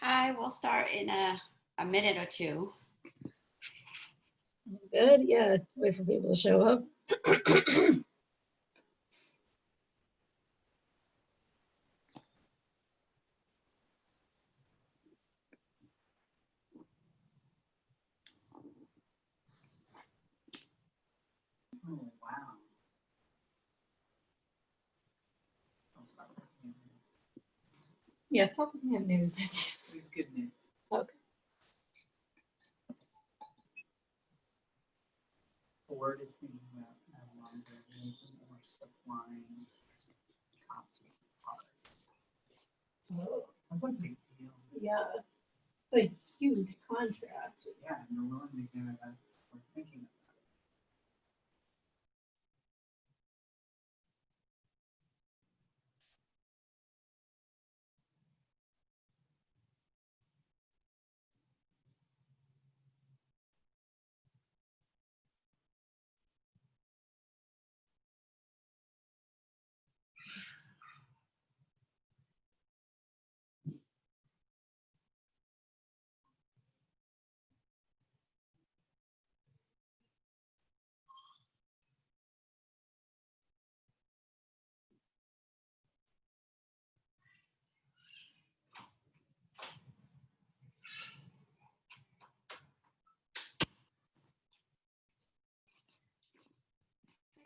Hi, we'll start in a minute or two. Good, yeah. Wait for people to show up. Oh, wow. Yeah, stop looking at news. It's good news. Okay. Ford is thinking about no longer making or supplying copy cars. Oh, That's a big deal. yeah. It's a huge contract. Yeah, no one making it that we're thinking about it.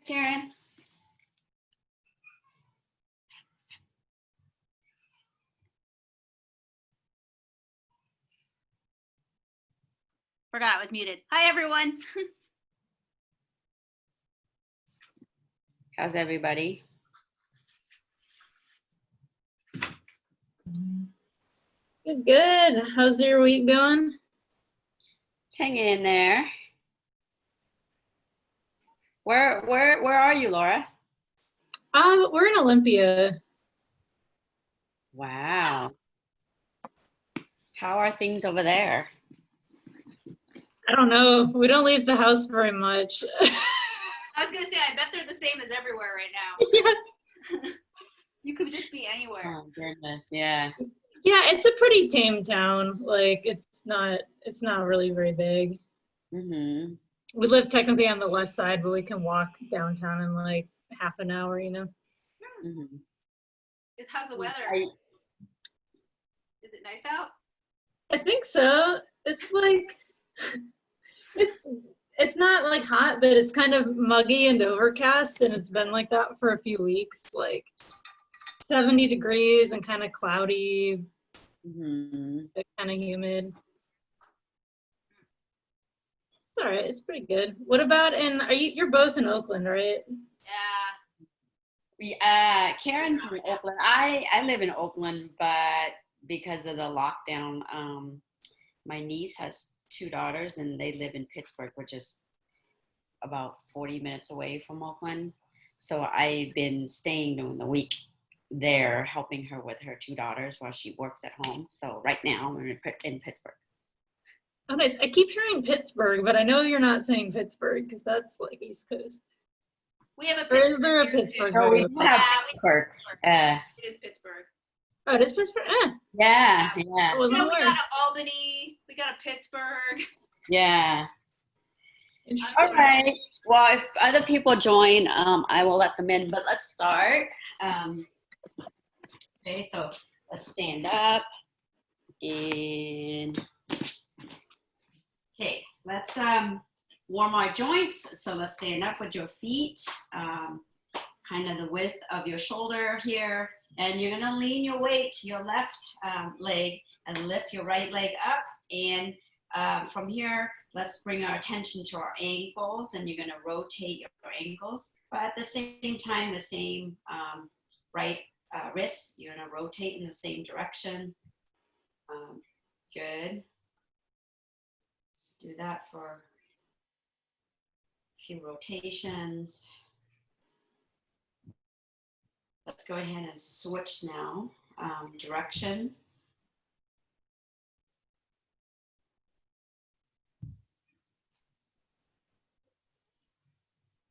Karen. Forgot I was muted. Hi, everyone. How's everybody? Good, good. How's your week going? Hang in there. Where are you, Laura? We're in Olympia. Wow. How are things over there? I don't know. We don't leave the house very much. I was gonna say, I bet they're the same as everywhere right now. Yeah. You could just be anywhere. Oh goodness, yeah. Yeah, it's a pretty tame town. Like it's not really very big. Mm-hmm. We live technically on the west side, but we can walk downtown in like half an hour, you know. Mm-hmm. How's the weather? Is it nice out? I think so. It's like it's not like hot, but it's kind of muggy and overcast, and it's been like that for a few weeks. Like 70 degrees and kind of cloudy, Mm-hmm. kind of humid. It's all right. It's pretty good. What about you're both in Oakland, right? Yeah. Karen's in Oakland. I live in Oakland, but because of the lockdown, my niece has 2 daughters and they live in Pittsburgh, which is about 40 minutes away from Oakland. So I've been staying during the week there, helping her with her 2 daughters while she works at home. So right now we're in Pittsburgh. Oh, nice. I keep hearing Pittsburgh, but I know you're not saying Pittsburgh because that's like East Coast. We have a Or Pittsburgh. is there a here, too. Pittsburgh? Oh, we area? do have Pittsburgh. It is Pittsburgh. Oh, it is Pittsburgh? Yeah, I yeah, wasn't We aware. got a Albany. We got a Pittsburgh. yeah. Interesting. All right. Well, if other people join, I will let them in. But let's start. Okay, so let's stand up. And okay, let's warm our joints. So let's stand up with your feet, kind of the width of your shoulder here. And you're gonna lean your weight to your left leg and lift your right leg up. And from here, let's bring our attention to our ankles, and you're gonna rotate your ankles. But at the same time, the same right wrist, you're gonna rotate in the same direction. Good. Let's do that for a few rotations. Let's go ahead and switch now, direction.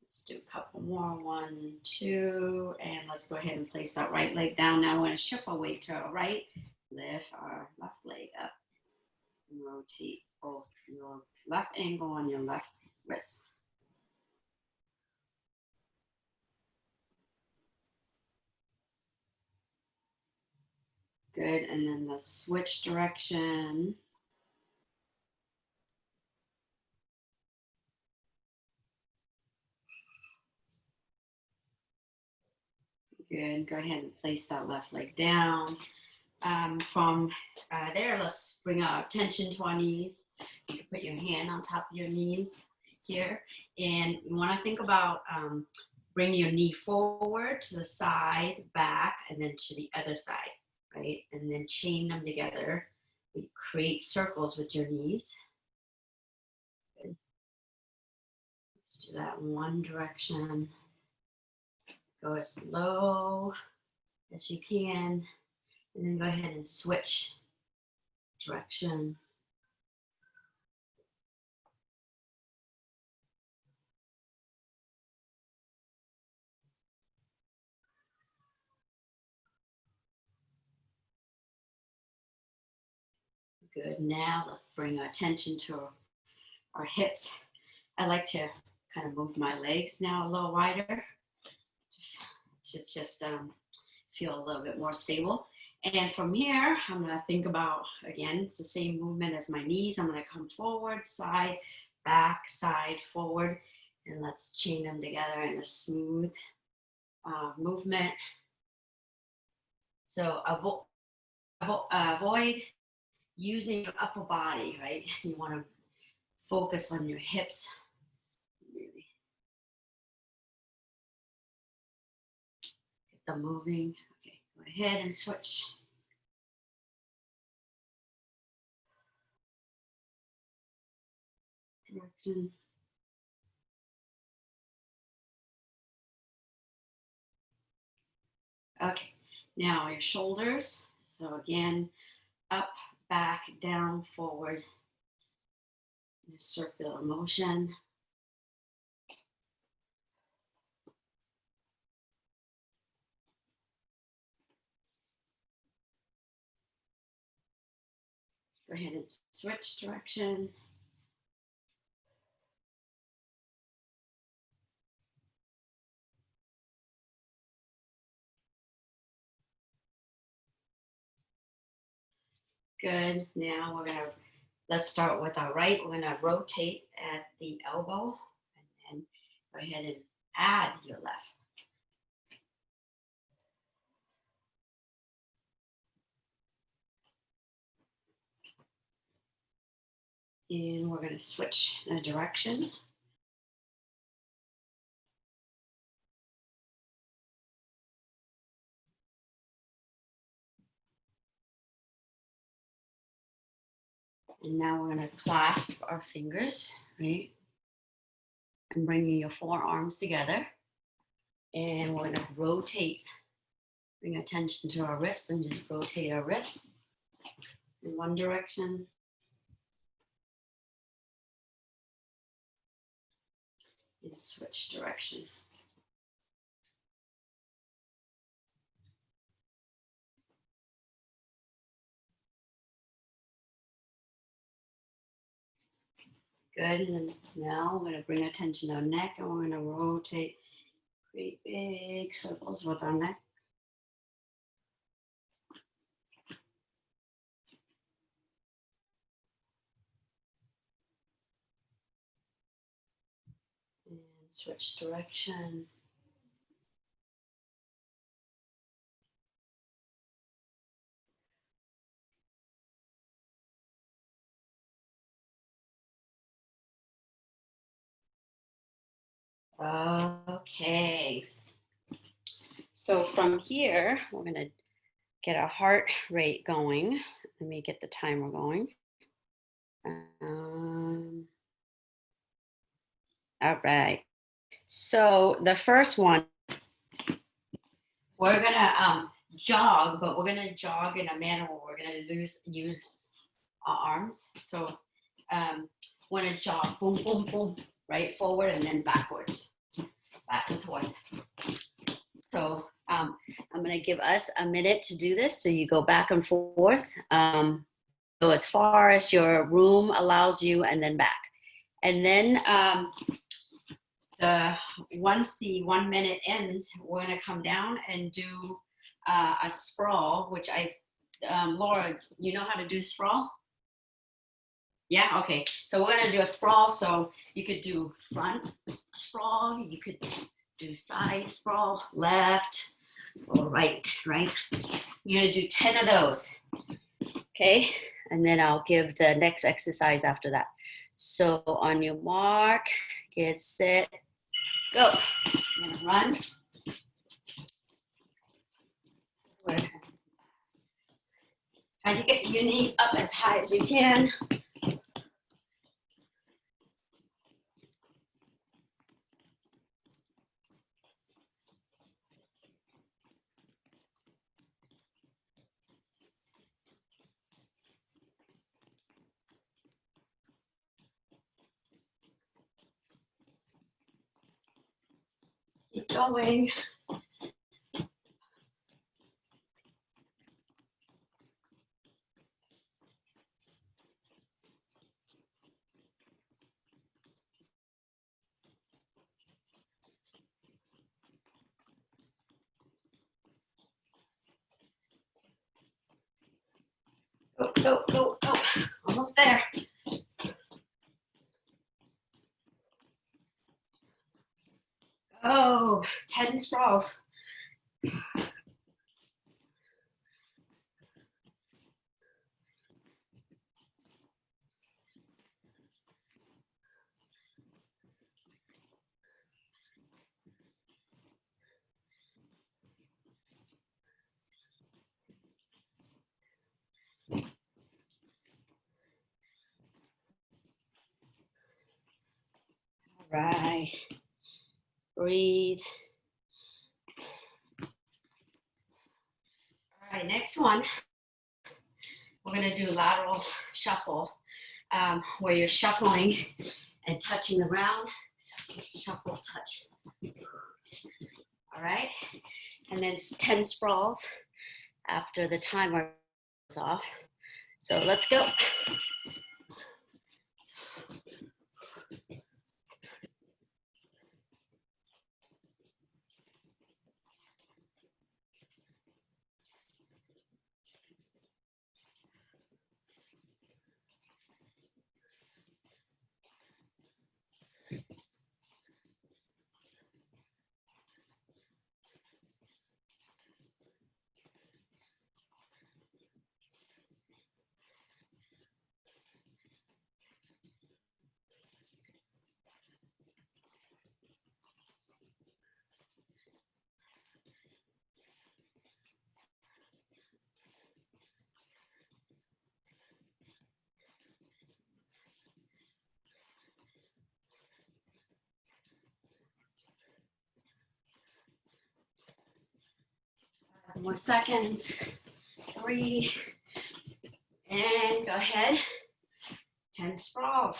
Let's do a couple more. 1, 2, and let's go ahead and place that right leg down. Now we're going to shift our weight to our right, lift our left leg up. rotate both your left ankle and your left wrist. Good, and then the switch direction. Good, go ahead and place that left leg down. From there, let's bring our attention to our knees. You can put your hand on top of your knees here. And you want to think about bringing your knee forward to the side, back, and then to the other side, right? And then chain them together. You create circles with your knees. Good. Let's do that in one direction. Go as slow as you can. And then go ahead and switch direction. Good, now let's bring our attention to our hips. I like to kind of move my legs now a little wider to just feel a little bit more stable. And from here, I'm gonna think about, again, it's the same movement as my knees. I'm gonna come forward, side, back, side, forward, and let's chain them together in a smooth movement. So avoid using your upper body, right? You wanna focus on your hips, really. Get them moving. Okay, go ahead and switch. Direction. Okay, now your shoulders. So again, up, back, down, forward. In a circular motion. Go ahead and switch direction. Good. Now let's start with our right. We're gonna rotate at the elbow and then go ahead and add your left. And we're gonna switch the direction. And now we're gonna clasp our fingers, right? And bringing your forearms together. And we're gonna rotate, bring attention to our wrists and just rotate our wrists in one direction. And switch direction. Good, and then now we're gonna bring attention to our neck and we're gonna rotate, create big circles with our neck. And switch direction. Okay. So from here, we're gonna get our heart rate going. Let me get the timer going. All right. So the first one, we're gonna jog, but we're gonna jog in a manner where we're gonna use our arms. So we're gonna jog, boom, boom, boom, right, forward and then backwards, back and forth. So I'm gonna give us a minute to do this. So you go back and forth. as far as your room allows you and then back. And then once the 1 minute ends, we're gonna come down and do a sprawl, which Laura, you know how to do sprawl? Yeah, okay. So we're gonna do a sprawl. So you could do front sprawl, you could do side sprawl, left or right? You're gonna do 10 of those, okay? And then I'll give the next exercise after that. So on your mark, get set, go. I'm gonna run. Try to get your knees up as high as you can. Keep going. Go, go, go, go. Almost there. Oh, 10 sprawls. All right. Breathe. All right, next one. We're gonna do lateral shuffle, where you're shuffling and touching the ground. Shuffle, touch. All right, and then 10 sprawls after the timer goes off. So let's go. More seconds. 3, and go ahead. 10 sprawls.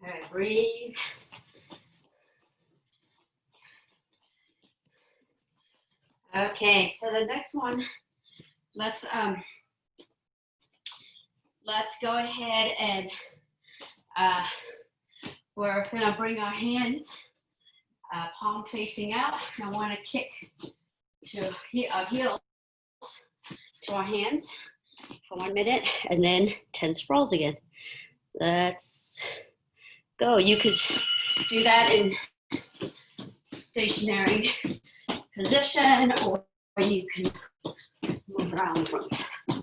All right, breathe. Okay, so the next one, let's go ahead and we're gonna bring our hands palm facing out. I want to kick to our heels to our hands for 1 minute, and then 10 sprawls again. Let's go. You could do that in stationary position, or you can move around from there.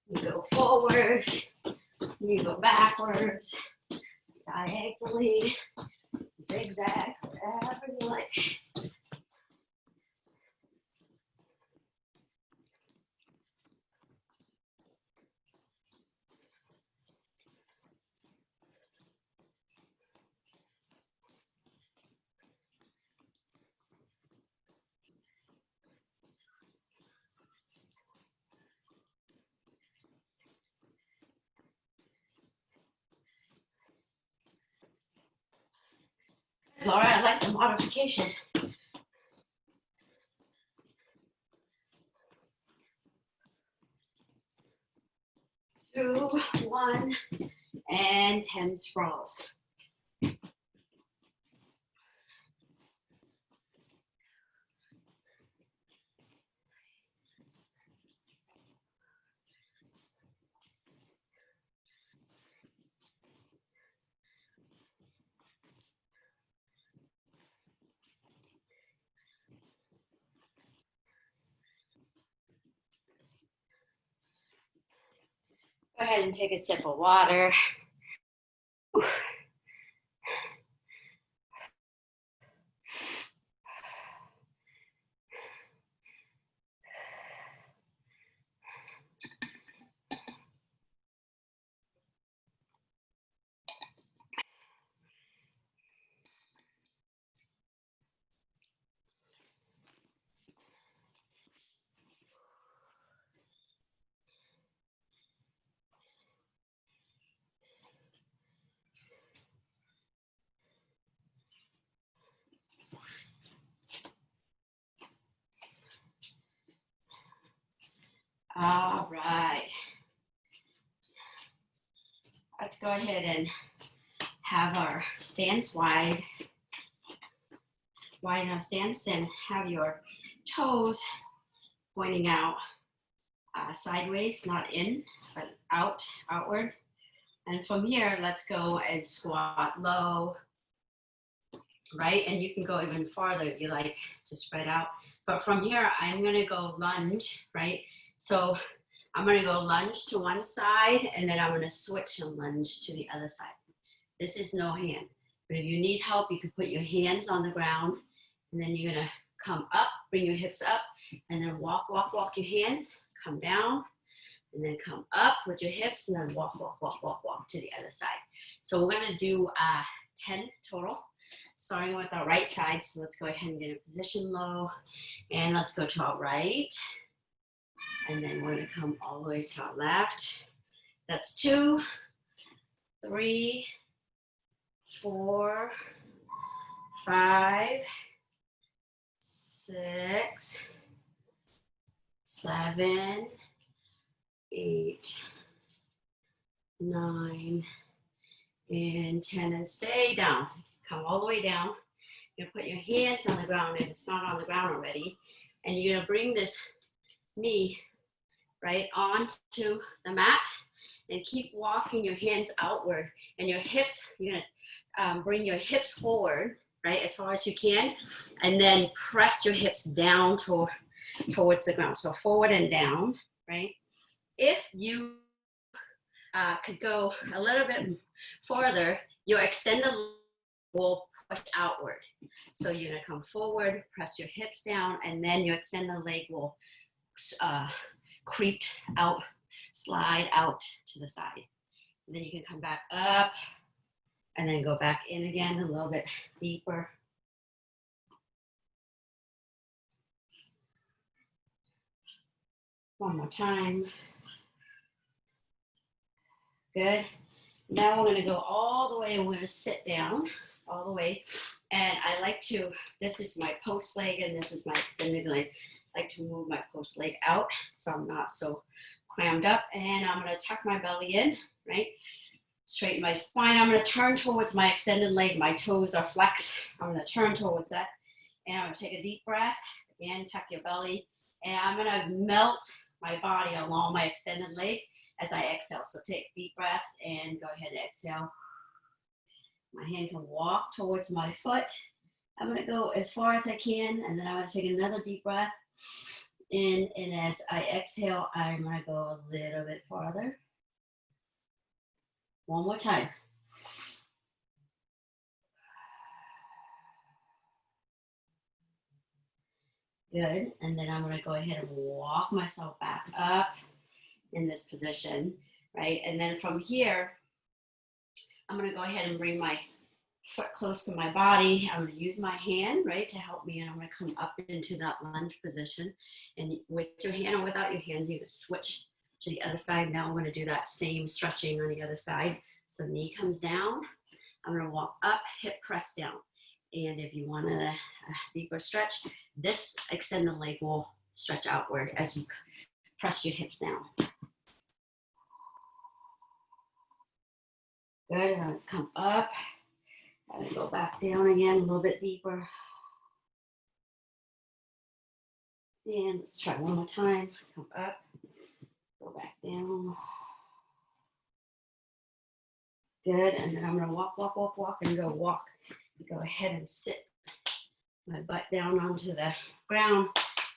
You go forward, you go backwards, diagonally, zigzag, whatever you like. Laura, I like the modification. 2, 1, and 10 sprawls. Go ahead and take a sip of water. All right. Let's go ahead and have our stance wide enough stance, and have your toes pointing out sideways, not in, but outward. And from here, let's go and squat low, right? And you can go even farther if you like, just spread out. But from here, I'm gonna go lunge, right? So I'm gonna go lunge to one side, and then I'm gonna switch and lunge to the other side. This is no hand, but if you need help, you can put your hands on the ground, and then you're gonna come up, bring your hips up, and then walk your hands, come down, and then come up with your hips, and then walk to the other side. So we're gonna do 10 total, starting with our right side. So let's go ahead and get in position low, and let's go to our right, and then we're gonna come all the way to our left. That's 2, 3, 4, 5, 6, 7, 8, 9, and 10, and stay down. Come all the way down. You're gonna put your hands on the ground if it's not on the ground already, and you're gonna bring this knee right onto the mat, and keep walking your hands outward, and your hips, you're gonna bring your hips forward, right, as far as you can, and then press your hips down towards the ground. So forward and down, right? If you could go a little bit farther, your extended will push outward. So you're gonna come forward, press your hips down, and then your extended leg will creep out, slide out to the side. And then you can come back up, and then go back in again a little bit deeper. One more time. Good. Now we're going to go all the way, and we're going to sit down all the way. And I like to, this is my post leg, and this is my extended leg. I like to move my post leg out so I'm not so crammed up. And I'm going to tuck my belly in, right? Straighten my spine. I'm going to turn towards my extended leg. My toes are flexed. I'm going to turn towards that. And I'm going to take a deep breath. Again, tuck your belly. And I'm going to melt my body along my extended leg as I exhale. So take a deep breath and go ahead and exhale. My hand can walk towards my foot. I'm gonna go as far as I can, and then I'm gonna take another deep breath in, and as I exhale, I'm gonna go a little bit farther. One more time. Good, and then I'm gonna go ahead and walk myself back up in this position, right? And then from here, I'm gonna go ahead and bring my foot close to my body. I'm gonna use my hand, right, to help me, and I'm gonna come up into that lunge position. And with your hand or without your hand, you can switch to the other side. Now I'm gonna do that same stretching on the other side. So knee comes down, I'm gonna walk up, hip press down. And if you want a deeper stretch, this extended leg will stretch outward as you press your hips down. Good, I'm gonna come up. I'm gonna go back down again, a little bit deeper. And let's try one more time. Come up, go back down. Good, and then I'm gonna walk, walk, walk, walk, and go walk. Go ahead and sit my butt down onto the ground.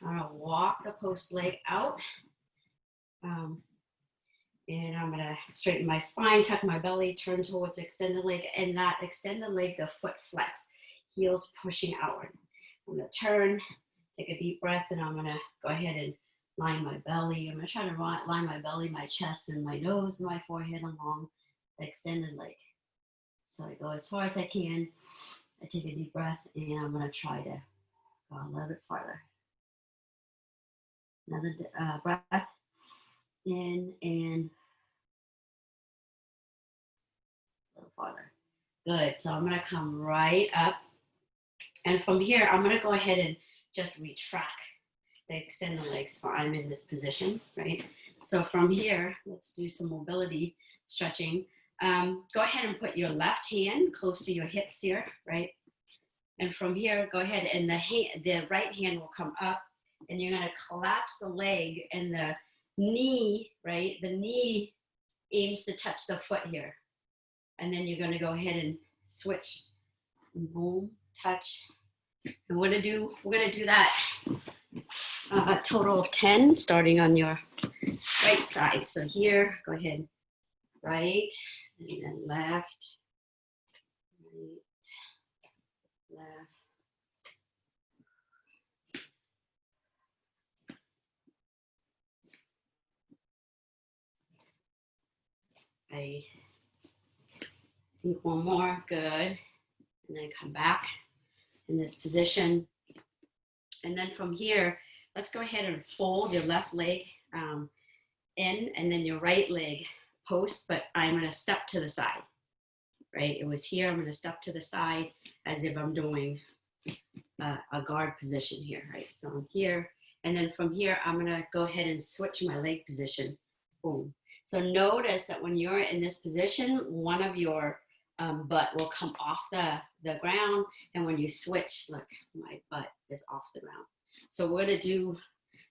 I'm gonna walk the post leg out. And I'm gonna straighten my spine, tuck my belly, turn towards the extended leg, and that extended leg, the foot flex, heels pushing outward. I'm gonna turn, take a deep breath, and I'm gonna go ahead and line my belly. I'm gonna try to line my belly, my chest, and my nose, and my forehead along the extended leg. So I go as far as I can. I take a deep breath, and I'm gonna try to go a little bit farther. Another breath in and a little farther. Good, so I'm gonna come right up. And from here, I'm gonna go ahead and just retract the extended legs so I'm in this position, right? So from here, let's do some mobility stretching. Go ahead and put your left hand close to your hips here, right? And from here, go ahead and the right hand will come up, and you're gonna collapse the leg, and the knee, right? The knee aims to touch the foot here. And then you're gonna go ahead and switch. Boom, touch. And we're gonna do that a total of 10, starting on your right side. So here, go ahead, right, and then left, right, left. I think one more, good. And then come back in this position. And then from here, let's go ahead and fold your left leg in, and then your right leg post, but I'm gonna step to the side, right? It was here, I'm gonna step to the side as if I'm doing a guard position here, right? So I'm here, and then from here, I'm gonna go ahead and switch my leg position, boom. So notice that when you're in this position, one of your butt will come off the ground, and when you switch, look, my butt is off the ground. So we're gonna do,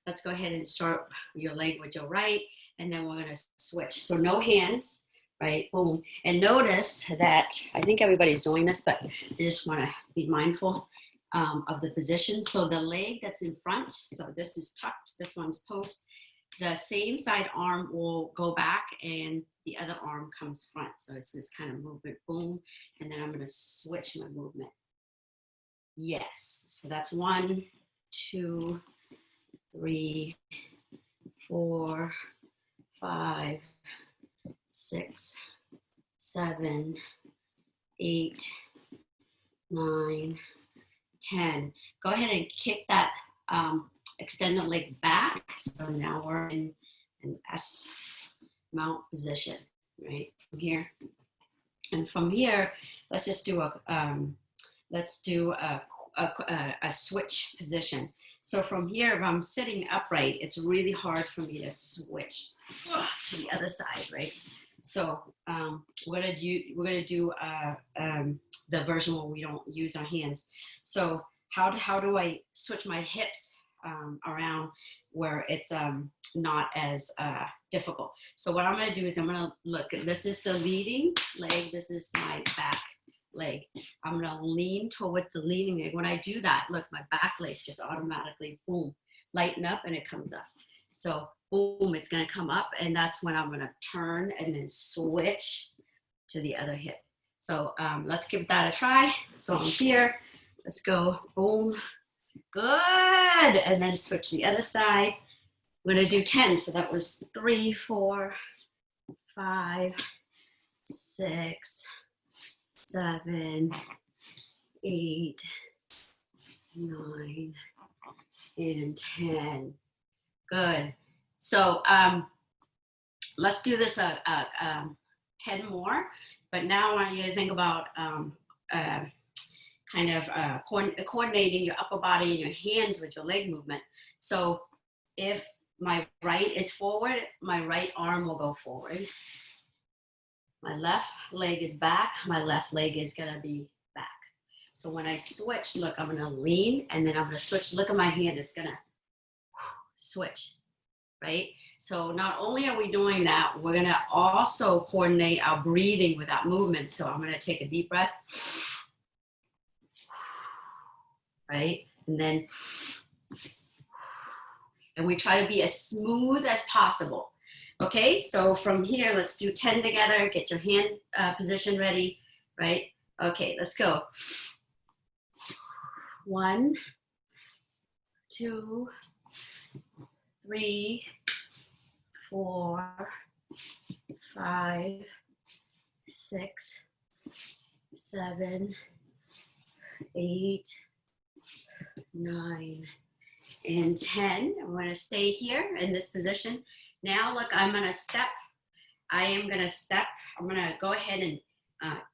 let's go ahead and start your leg with your right, and then we're gonna switch. So no hands, right, boom. And notice that, I think everybody's doing this, but I just wanna be mindful of the position. So the leg that's in front, so this is tucked, this one's post, the same side arm will go back and the other arm comes front. So it's this kind of movement, boom. And then I'm gonna switch my movement. Yes, so that's 1, 2, 3, 4, 5, 6, 7, 8, 9, 10. Go ahead and kick that extend the leg back. So now we're in an S mount position, right? From here. And from here, let's just do a switch position. So from here, if I'm sitting upright, it's really hard for me to switch to the other side, right? So we're gonna do the version where we don't use our hands. So how do I switch my hips around where it's not as difficult? So what I'm gonna do is I'm gonna look, this is the leading leg, this is my back leg. I'm gonna lean towards the leaning leg. When I do that, look, my back leg just automatically, boom, lighten up and it comes up. So boom, it's gonna come up, and that's when I'm gonna turn and then switch to the other hip. So let's give that a try. So I'm here, let's go, boom, good, and then switch to the other side. We're gonna do 10, so that was 3, 4, 5, 6, 7, 8, 9, and 10. Good. So let's do this 10 more, but now I want you to think about coordinating your upper body and your hands with your leg movement. So if my right is forward, my right arm will go forward. My left leg is back, my left leg is gonna be back. So when I switch, look, I'm gonna lean and then I'm gonna switch. Look at my hand, it's gonna switch, right? So not only are we doing that, we're gonna also coordinate our breathing with that movement. So I'm gonna take a deep breath, right? And then, and we try to be as smooth as possible. Okay, so from here, let's do 10 together. Get your hand position ready, right? Okay, let's go. 1, 2, 3, 4, 5, 6, 7, 8, 9, and 10. I'm going to stay here in this position. Now look, I'm going to step. I'm going to go ahead and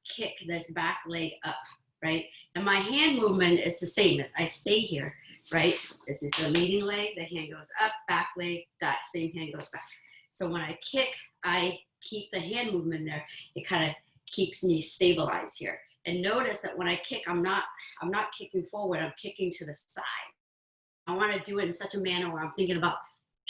kick this back leg up, right? And my hand movement is the same. I stay here, right? This is the leading leg, the hand goes up, back leg, that same hand goes back. So when I kick, I keep the hand movement there. It kind of keeps me stabilized here. And notice that when I kick, I'm not kicking forward, I'm kicking to the side. I want to do it in such a manner where I'm thinking about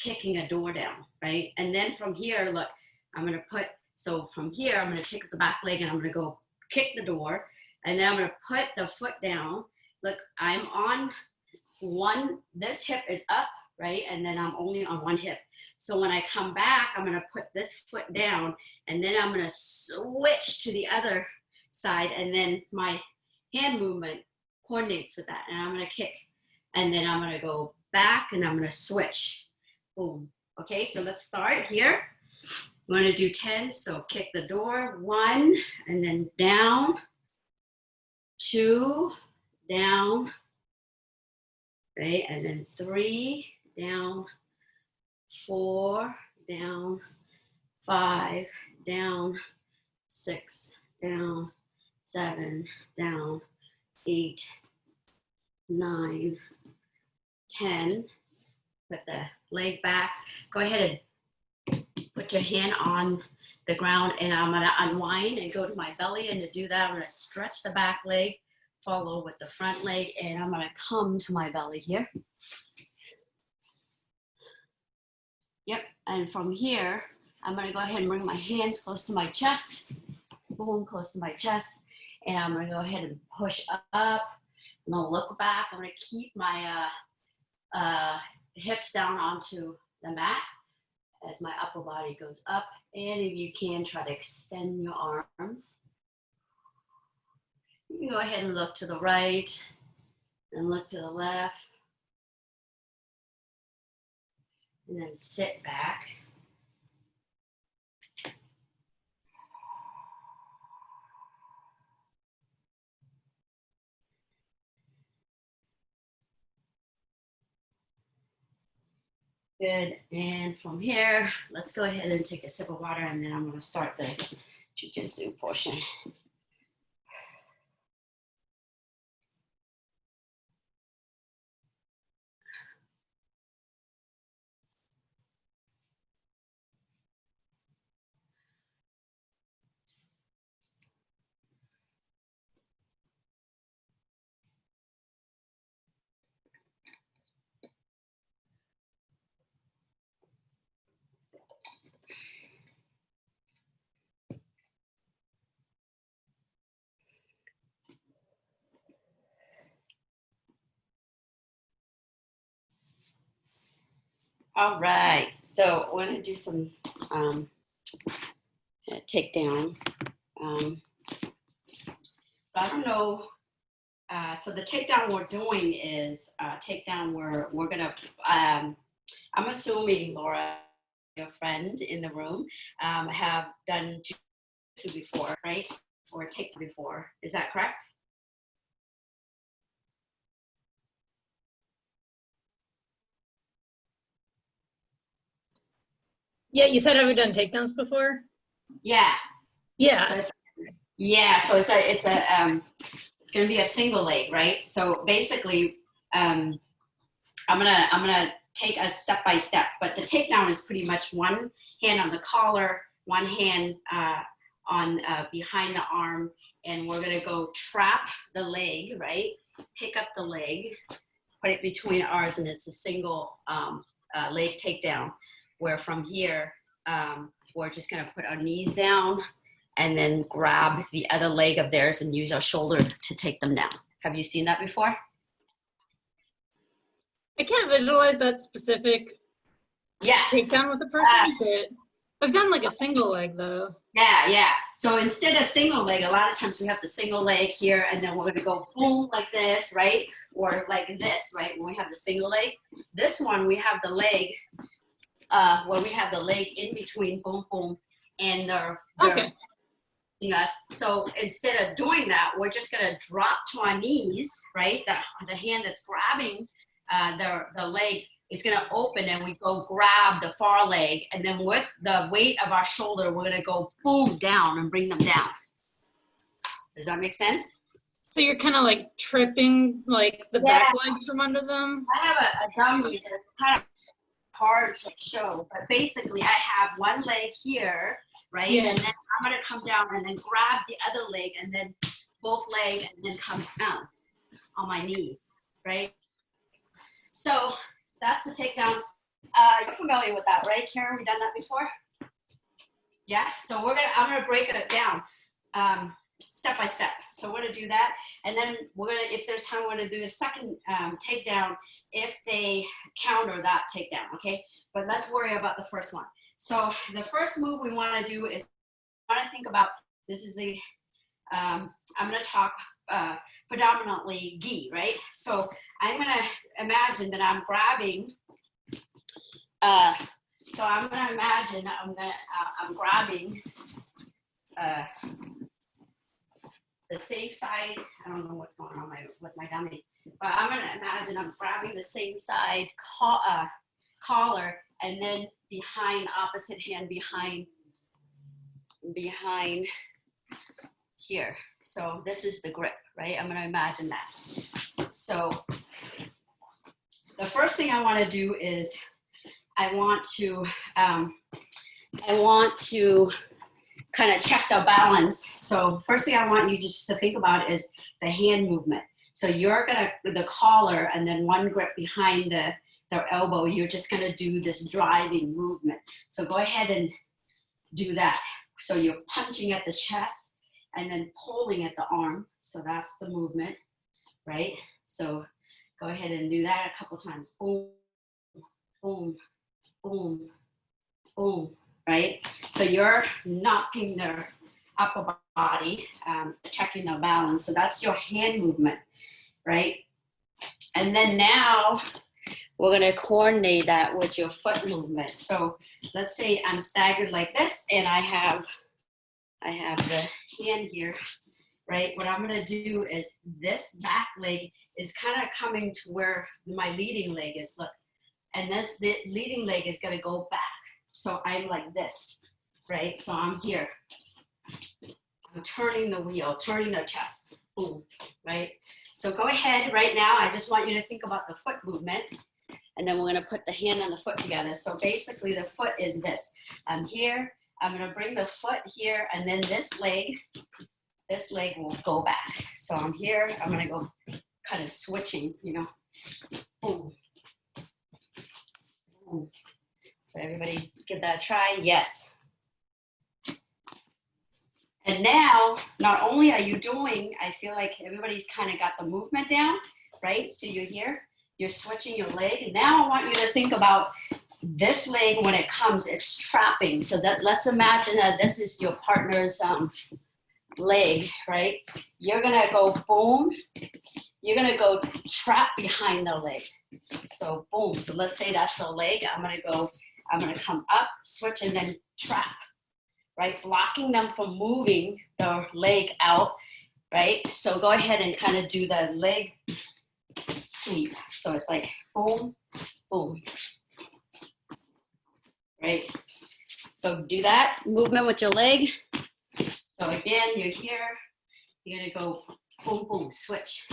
kicking a door down, right? And then from here, look, I'm going to put, so from here, I'm going to take the back leg and I'm going to go kick the door. And then I'm going to put the foot down. Look, I'm on one, this hip is up, right? And then I'm only on one hip. So when I come back, I'm going to put this foot down and then I'm going to switch to the other side. And then my hand movement coordinates with that. And I'm going to kick. And then I'm going to go back and I'm going to switch. Boom. Okay, so let's start here. We're going to do 10. So kick the door, 1, and then down, 2, down, right? And then 3, down, 4, down, 5, down, 6, down, 7, down, 8, 9, 10. Put the leg back. Go ahead and put your hand on the ground and I'm gonna unwind and go to my belly. And to do that, I'm gonna stretch the back leg, follow with the front leg, and I'm gonna come to my belly here. Yep, and from here, I'm gonna go ahead and bring my hands close to my chest, boom, close to my chest. And I'm gonna go ahead and push up. I'm gonna look back. I'm gonna keep my hips down onto the mat as my upper body goes up. And if you can, try to extend your arms. You can go ahead and look to the right and look to the left. And then sit back. Good, and from here, let's go ahead and take a sip of water and then I'm gonna start the jiu-jitsu portion. All right, so we're gonna do some takedown. So I don't know. So the takedown we're doing is takedown where we're gonna. I'm assuming Laura, your friend in the room, have done jiu-jitsu before, right? Or takedown before. Is that correct? Yeah, you said have we done takedowns before? Yeah. Yeah. So it's gonna be a single leg, right? So basically, I'm gonna take us step by step, but the takedown is pretty much one hand on the collar, one hand on behind the arm, and we're gonna go trap the leg, right? Pick up the leg, put it between ours, and it's a single leg takedown, where from here, we're just gonna put our knees down and then grab the other leg of theirs and use our shoulder to take them down. Have you seen that before? I can't visualize that specific takedown with a person, but I've done like a single leg though. Yeah. So instead of single leg, a lot of times we have the single leg here, and then we're gonna go boom like this, right? Or like this, right? When we have the single leg. This one, we have the leg, where we have the leg in between, boom, boom, and they're Okay. us. So instead of doing that, we're just gonna drop to our knees, right? The hand that's grabbing the leg is gonna open, and we go grab the far leg, and then with the weight of our shoulder, we're gonna go boom down and bring them down. Does that make sense? So you're kind of like tripping like the back legs from under them? I have a dummy that's kind of hard to show, but basically I have one leg here, right? Yeah. And then I'm gonna come down and then grab the other leg, and then both leg, and then come down on my knee, right? So that's the takedown. You're familiar with that, right, Karen? We've done that before? Yeah, so I'm gonna break it down step by step. So we're gonna do that, and then if there's time, we're gonna do a second takedown if they counter that takedown, okay? But let's worry about the first one. So the first move we wanna do is, I wanna think about, this is the, I'm gonna talk predominantly gi, right? So I'm gonna imagine that I'm grabbing, I'm grabbing the same side. I don't know what's going on with my dummy, but I'm gonna imagine I'm grabbing the same side collar, and then behind, opposite hand behind here. So this is the grip, right? I'm gonna imagine that. So the first thing I wanna do is I want to kind of check the balance. So first thing I want you just to think about is the hand movement. So you're gonna, the collar, and then one grip behind the elbow, you're just gonna do this driving movement. So go ahead and do that. So you're punching at the chest and then pulling at the arm. So that's the movement, right? So go ahead and do that a couple times. Boom, boom, boom, boom, right? So you're knocking their upper body, checking the balance. So that's your hand movement, right? And then now we're gonna coordinate that with your foot movement. So let's say I'm staggered like this, and I have the hand here, right? What I'm gonna do is this back leg is kind of coming to where my leading leg is, look. And the leading leg is gonna go back. So I'm like this, right? So I'm here. I'm turning the wheel, turning the chest, boom, right? So go ahead right now. I just want you to think about the foot movement, and then we're gonna put the hand and the foot together. So basically the foot is this. I'm here, I'm gonna bring the foot here, and then this leg will go back. So I'm here, I'm gonna go kind of switching, you know, boom. So everybody give that a try. Yes. And now, not only are you doing, I feel like everybody's kind of got the movement down, right? So you're here, you're switching your leg. And now I want you to think about this leg, when it comes, it's trapping. So that, let's imagine that this is your partner's leg, right? You're gonna go boom. You're gonna go trap behind the leg. So boom. So let's say that's the leg. I'm gonna come up, switch, and then trap, right? Blocking them from moving the leg out, right? So go ahead and kind of do the leg sweep. So it's like boom, boom, right? So do that movement with your leg. So again, you're here, you're gonna go boom, boom, switch.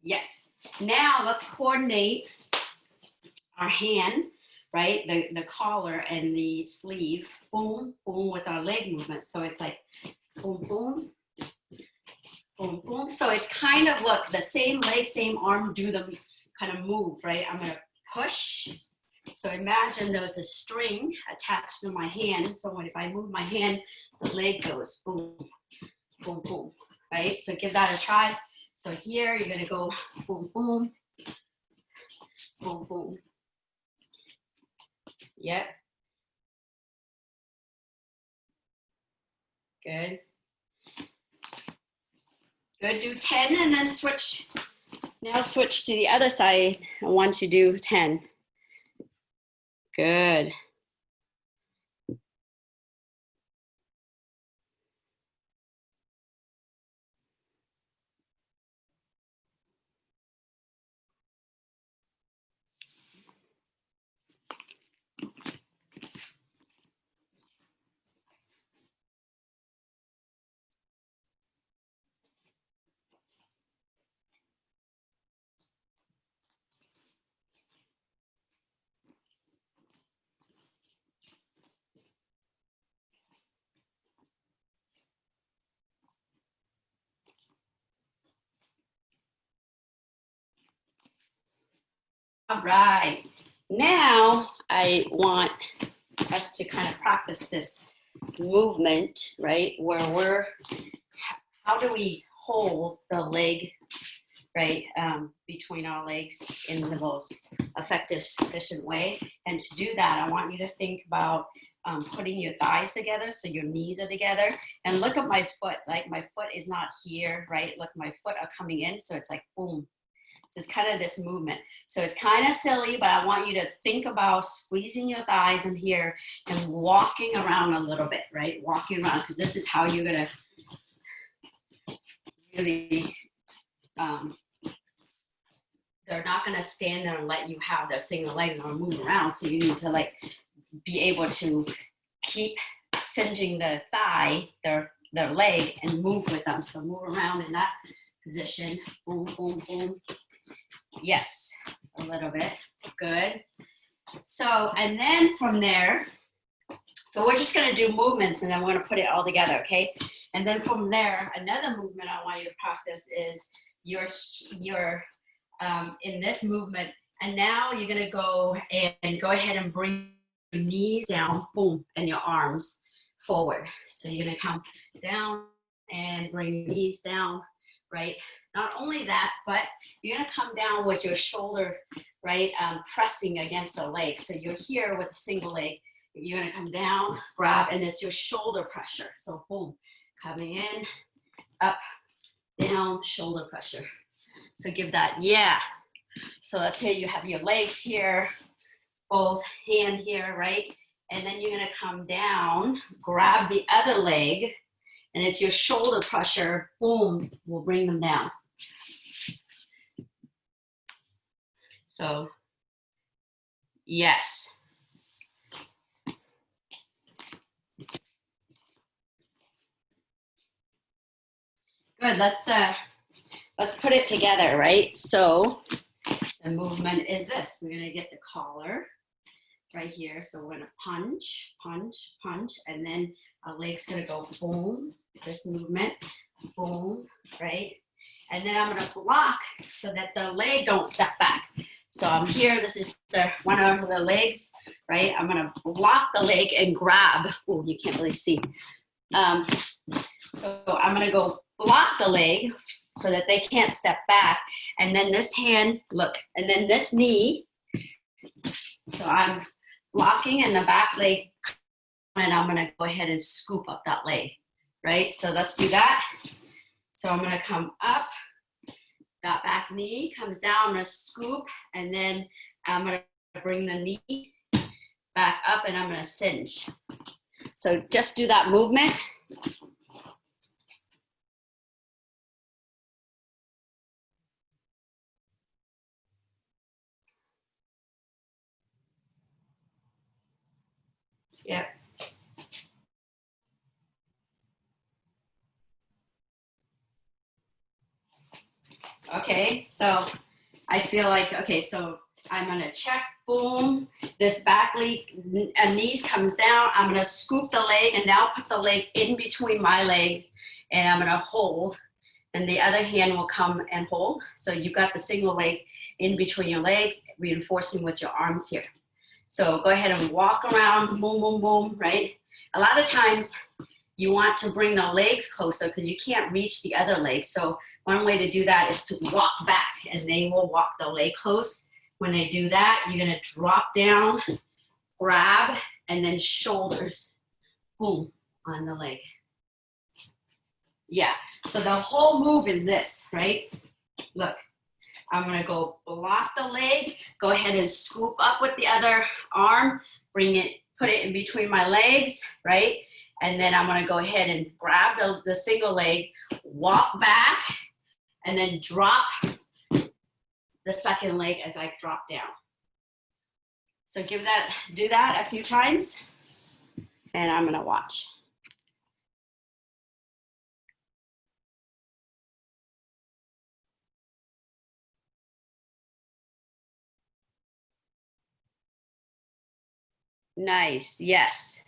Yes. Now let's coordinate our hand, right? The collar and the sleeve, boom, boom, with our leg movement. So it's like boom, boom, boom, boom. So it's kind of look, the same leg, same arm, do the kind of move, right? I'm gonna push. So imagine there's a string attached to my hand. So if I move my hand, the leg goes boom, boom, boom, right? So give that a try. So here, you're gonna go boom, boom, boom, boom. Yep. Good. Good, do 10 and then switch. Now switch to the other side. I want you to do 10. Good. All right. Now I want us to kind of practice this movement, right? Where how do we hold the leg, right, between our legs in the most effective, sufficient way? And to do that, I want you to think about putting your thighs together so your knees are together. And look at my foot, like my foot is not here, right? Look, my foot are coming in, so it's like boom. So it's kind of this movement. So it's kind of silly, but I want you to think about squeezing your thighs in here and walking around a little bit, right? Walking around, because this is how you're gonna really, they're not gonna stand there and let you have their single leg or move around. So you need to like be able to keep singeing the thigh, their leg, and move with them. So move around in that position. Boom, boom, boom. Yes, a little bit. Good. So, and then from there, so we're just gonna do movements and then we're gonna put it all together, okay? And then from there, another movement I want you to practice is you're in this movement, and now you're gonna go and go ahead and bring your knees down, boom, and your arms forward. So you're gonna come down and bring your knees down, right? Not only that, but you're gonna come down with your shoulder, right, pressing against the leg. So you're here with a single leg. You're gonna come down, grab, and it's your shoulder pressure. So boom, coming in, up, down, shoulder pressure. So give that, yeah. So let's say you have your legs here, both hand here, right? And then you're gonna come down, grab the other leg, and it's your shoulder pressure, boom, will bring them down. So, yes. Good, let's put it together, right? So the movement is this. We're gonna get the collar right here. So we're gonna punch, punch, punch, and then our leg's gonna go boom, this movement, boom, right? And then I'm gonna block so that the leg don't step back. So I'm here, this is one of the legs, right? I'm gonna block the leg and grab. Oh, you can't really see. So So I'm gonna go block the leg so that they can't step back. And then this hand, look, and then this knee. So I'm blocking in the back leg, and I'm gonna go ahead and scoop up that leg, right? So let's do that. So I'm gonna come up, that back knee comes down, I'm gonna scoop, and then I'm gonna bring the knee back up and I'm gonna cinch. So just do that movement. Yep. Okay, so I feel like, okay, so I'm gonna check, boom, this back leg, knees comes down, I'm gonna scoop the leg and now put the leg in between my legs and I'm gonna hold, and the other hand will come and hold. So you've got the single leg in between your legs, reinforcing with your arms here. So go ahead and walk around, boom, boom, boom, right? A lot of times you want to bring the legs closer because you can't reach the other leg. So one way to do that is to walk back, and they will walk the leg close. When they do that, you're gonna drop down, grab, and then shoulders, boom, on the leg. Yeah, so the whole move is this, right? Look, I'm gonna go block the leg, go ahead and scoop up with the other arm, bring it, put it in between my legs, right? And then I'm gonna go ahead and grab the single leg, walk back, and then drop the second leg as I drop down. So do that a few times, and I'm gonna watch. Nice, yes.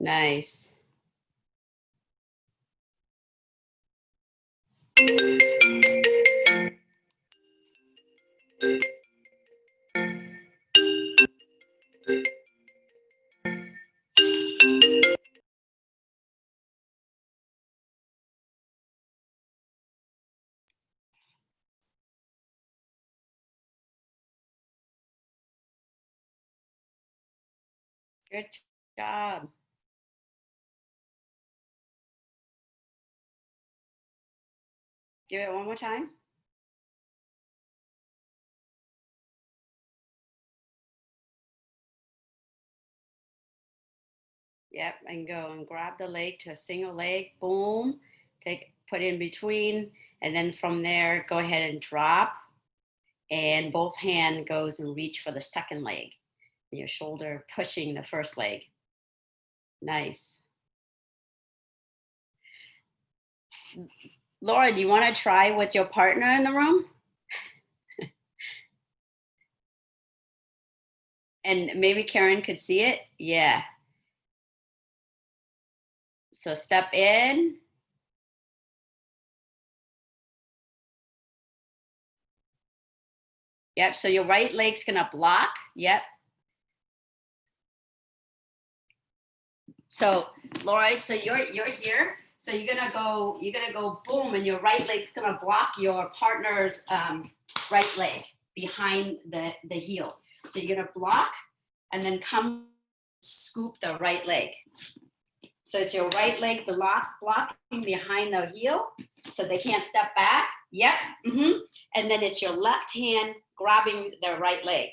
Nice. Good job. Do it one more time. Yep, and go and grab the leg to a single leg, boom, put in between, and then from there, go ahead and drop, and both hand goes and reach for the second leg. Your shoulder pushing the first leg. Nice. Laura, do you want to try with your partner in the room? And maybe Karin could see it? Yeah. So step in. Yep, so your right leg's gonna block. Yep. So Laura, so you're here. So you're gonna go boom, and your right leg's gonna block your partner's right leg behind the heel. So you're gonna block and then come scoop the right leg. So it's your right leg blocking behind the heel so they can't step back. Yep. And then it's your left hand grabbing the right leg.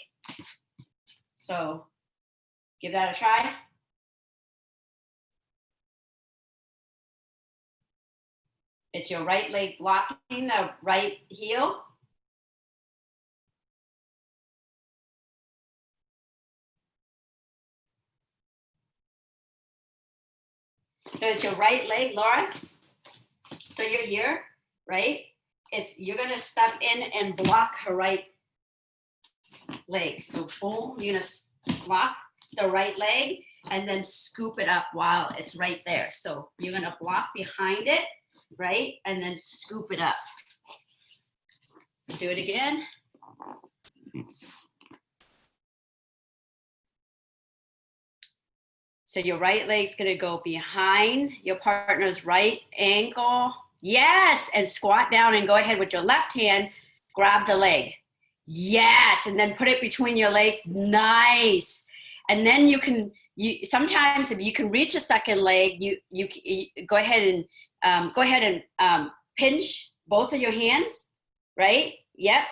So give that a try. It's your right leg blocking the right heel. No, it's your right leg, Laura. So you're here, right? You're gonna step in and block her right leg. So boom, you're gonna block the right leg and then scoop it up while it's right there. So you're gonna block behind it, right? And then scoop it up. So do it again. So your right leg's gonna go behind your partner's right ankle. Yes, and squat down and go ahead with your left hand, grab the leg. Yes, and then put it between your legs. Nice. And then sometimes if you can reach a second leg, you go ahead and pinch both of your hands, right? Yep.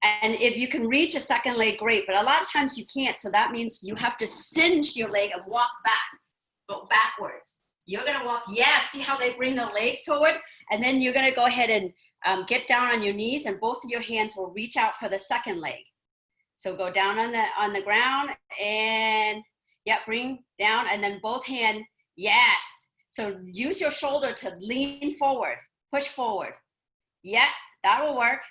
And if you can reach a second leg, great. But a lot of times you can't. So that means you have to cinch your leg and walk back, go backwards. You're going to walk. Yeah, see how they bring the legs forward? And then you're going to go ahead and get down on your knees, and both of your hands will reach out for the second leg. So go down on the ground and bring down, and then both hands. Yes. So use your shoulder to lean forward, push forward. Yeah, that will work.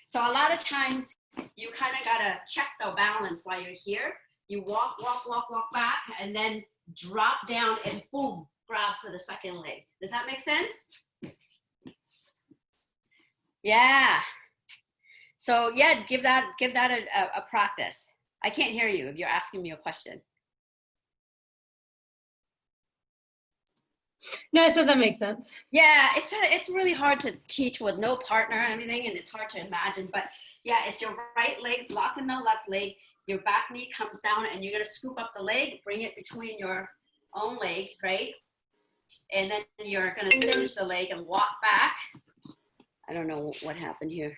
So a lot of times you kind of got to check the balance while you're here. You walk back, and then drop down and boom, grab for the second leg. Does that make sense? Yeah. So yeah, give that a practice. I can't hear you if you're asking me a question. No, I said that makes sense. Yeah, it's really hard to teach with no partner or anything, and it's hard to imagine. But yeah, it's your right leg blocking the left leg. Your back knee comes down, and you're gonna scoop up the leg, bring it between your own leg, right? And then you're gonna cinch the leg and walk back. I don't know what happened here.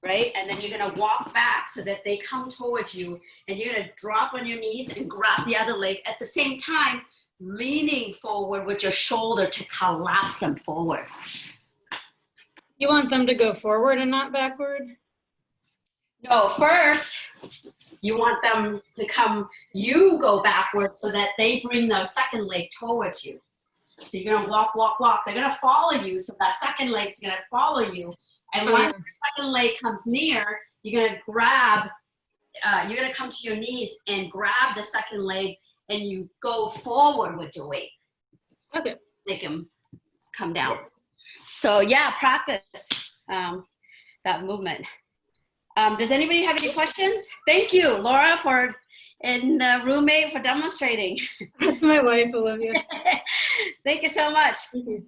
Right? And then you're gonna walk back so that they come towards you, and you're gonna drop on your knees and grab the other leg at the same time, leaning forward with your shoulder to collapse them forward. You want them to go forward and not backward? No, first, you want them to you go backwards so that they bring the second leg towards you. So you're gonna walk. They're gonna follow you, so that second leg's gonna follow you. And once the second leg comes near, you're gonna come to your knees and grab the second leg, and you go forward with your weight. Okay. Make them come down. So yeah, practice that movement. Does anybody have any questions? Thank you, Laura, and the roommate for demonstrating. That's my wife, Olivia. Thank you so much. Thank you.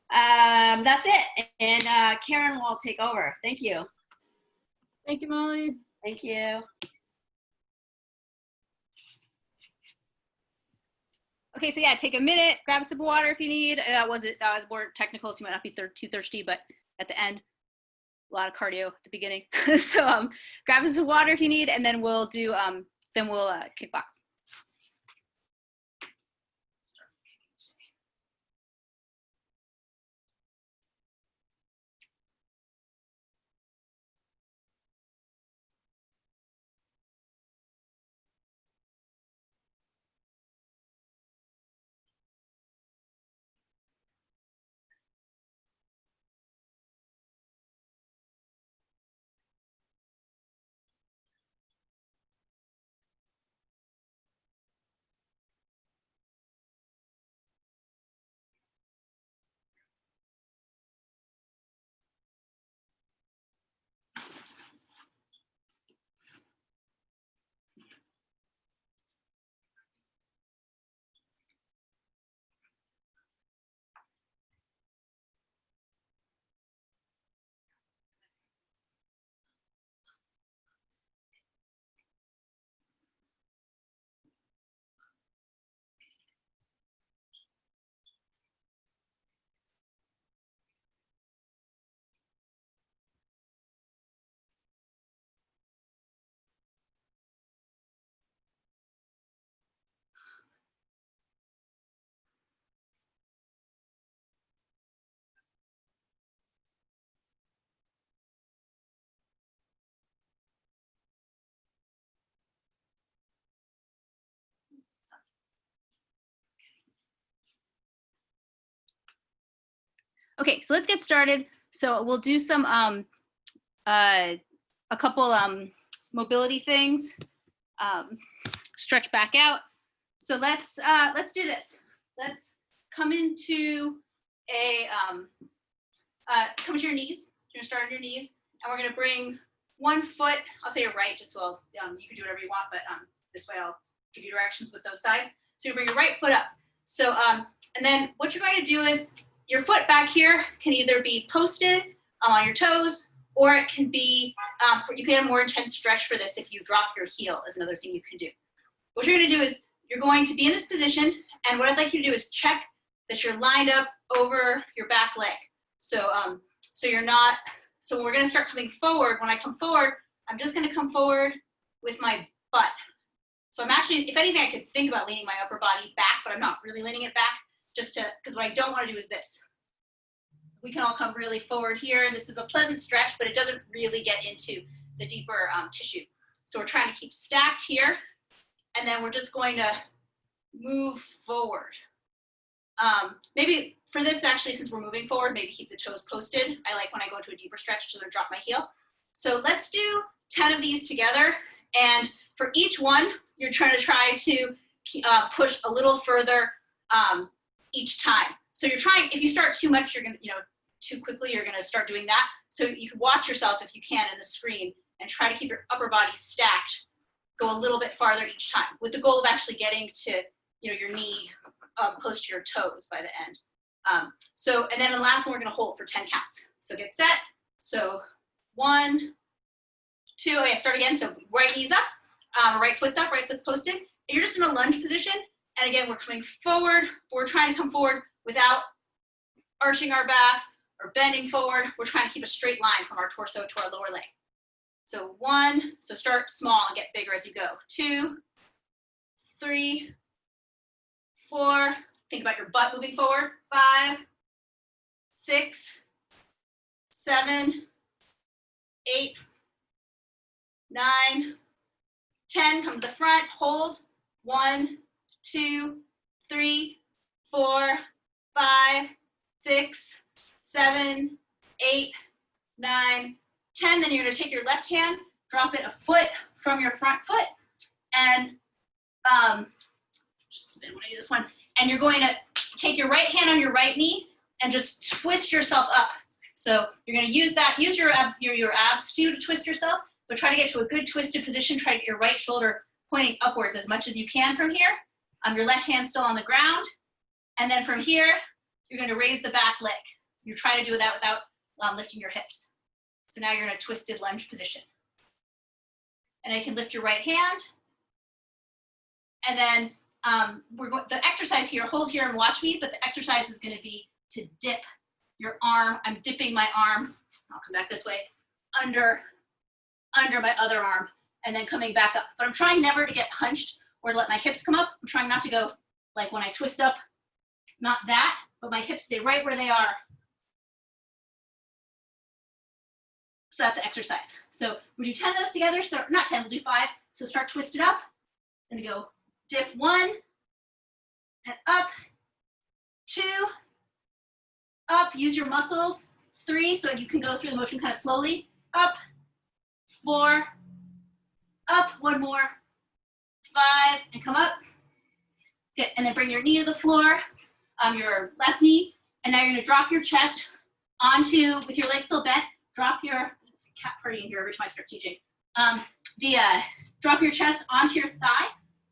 That's it. And Karen will take over. Thank you. Thank you, Molly. Thank you. Okay, so yeah, take a minute, grab a sip of water if you need. That was more technical, so you might not be too thirsty, but at the end, a lot of cardio at the beginning. So grab a sip of water if you need, and then we'll do kickbox. Okay, so let's get started. So we'll do some a couple mobility things. Stretch back out. So let's do this. Let's come into a come to your knees. You're gonna start on your knees, and we're gonna bring one foot. I'll say your right, just so you can do whatever you want, but this way I'll give you directions with those sides. So you bring your right foot up. So and then what you're going to do is your foot back here can either be posted on your toes, or it can be you can have more intense stretch for this if you drop your heel is another thing you can do. What you're going to do is you're going to be in this position, and what I'd like you to do is check that you're lined up over your back leg. So so you're not. So we're going to start coming forward. When I come forward, I'm just going to come forward with my butt. So I'm actually, if anything, I could think about leaning my upper body back, but I'm not really leaning it back, just to, because what I don't want to do is this. We can all come really forward here, and this is a pleasant stretch, but it doesn't really get into the deeper tissue. So we're trying to keep stacked here, and then we're just going to move forward. Maybe for this, actually, since we're moving forward, maybe keep the toes posted. I like when I go into a deeper stretch to drop my heel. So let's do 10 of these together, and for each one, you're trying to push a little further each time. So you're trying, if you start too much, you're gonna, too quickly, you're gonna start doing that. So you can watch yourself if you can in the screen and try to keep your upper body stacked, go a little bit farther each time with the goal of actually getting to, your knee close to your toes by the end. So, and then the last one, we're gonna hold for 10 counts. So get set. So 1, 2, okay, start again. So right knee's up. Right foot's up, right foot's posted. And you're just in a lunge position. And again, we're coming forward. We're trying to come forward without arching our back or bending forward. We're trying to keep a straight line from our torso to our lower leg. So 1, so start small and get bigger as you go. 2, 3, 4, think about your butt moving forward. 5, 6, 7, 8, 9, 10, come to the front, hold. 1, 2, 3, 4, 5, 6, 7, 8, 9, 10. Then you're gonna take your left hand, drop it a foot from your front foot, and spin when I do this one. And you're going to take your right hand on your right knee and just twist yourself up. So you're gonna use your abs too to twist yourself, but try to get to a good twisted position. Try to get your right shoulder pointing upwards as much as you can from here. Your left hand still on the ground. And then from here, you're going to raise the back leg. You try to do that without lifting your hips. So now you're in a twisted lunge position. And then you can lift your right hand. And then the exercise here, hold here and watch me, but the exercise is going to be to dip your arm. I'm dipping my arm. I'll come back this way, under my other arm, and then coming back up. But I'm trying never to get hunched or to let my hips come up. I'm trying not to go like when I twist up, not that, but my hips stay right where they are. So that's the exercise. So we do 10 of those together. So not 10, we'll do 5. So start twisted up. Then go dip 1 and up, 2, up, use your muscles, 3, so you can go through the motion kind of slowly, up, 4, up, 1 more, 5, and come up. Good, and then bring your knee to the floor, your left knee, and now you're gonna drop your chest onto, with your legs still bent, drop your, it's a cat party in here every time I start teaching. Drop your chest onto your thigh,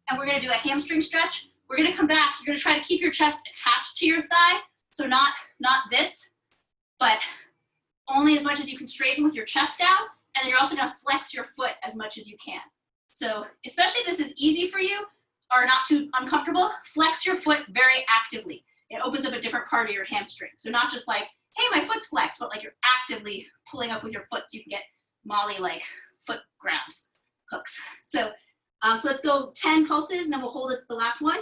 and we're gonna do a hamstring stretch. We're gonna come back, you're gonna try to keep your chest attached to your thigh, so not this, but only as much as you can straighten with your chest down, and then you're also gonna flex your foot as much as you can. So especially if this is easy for you, or not too uncomfortable, flex your foot very actively. It opens up a different part of your hamstring. So not just like, hey, my foot's flexed, but like you're actively pulling up with your foot so you can get Mollii like foot grabs, hooks. So let's go 10 pulses and then we'll hold it the last one.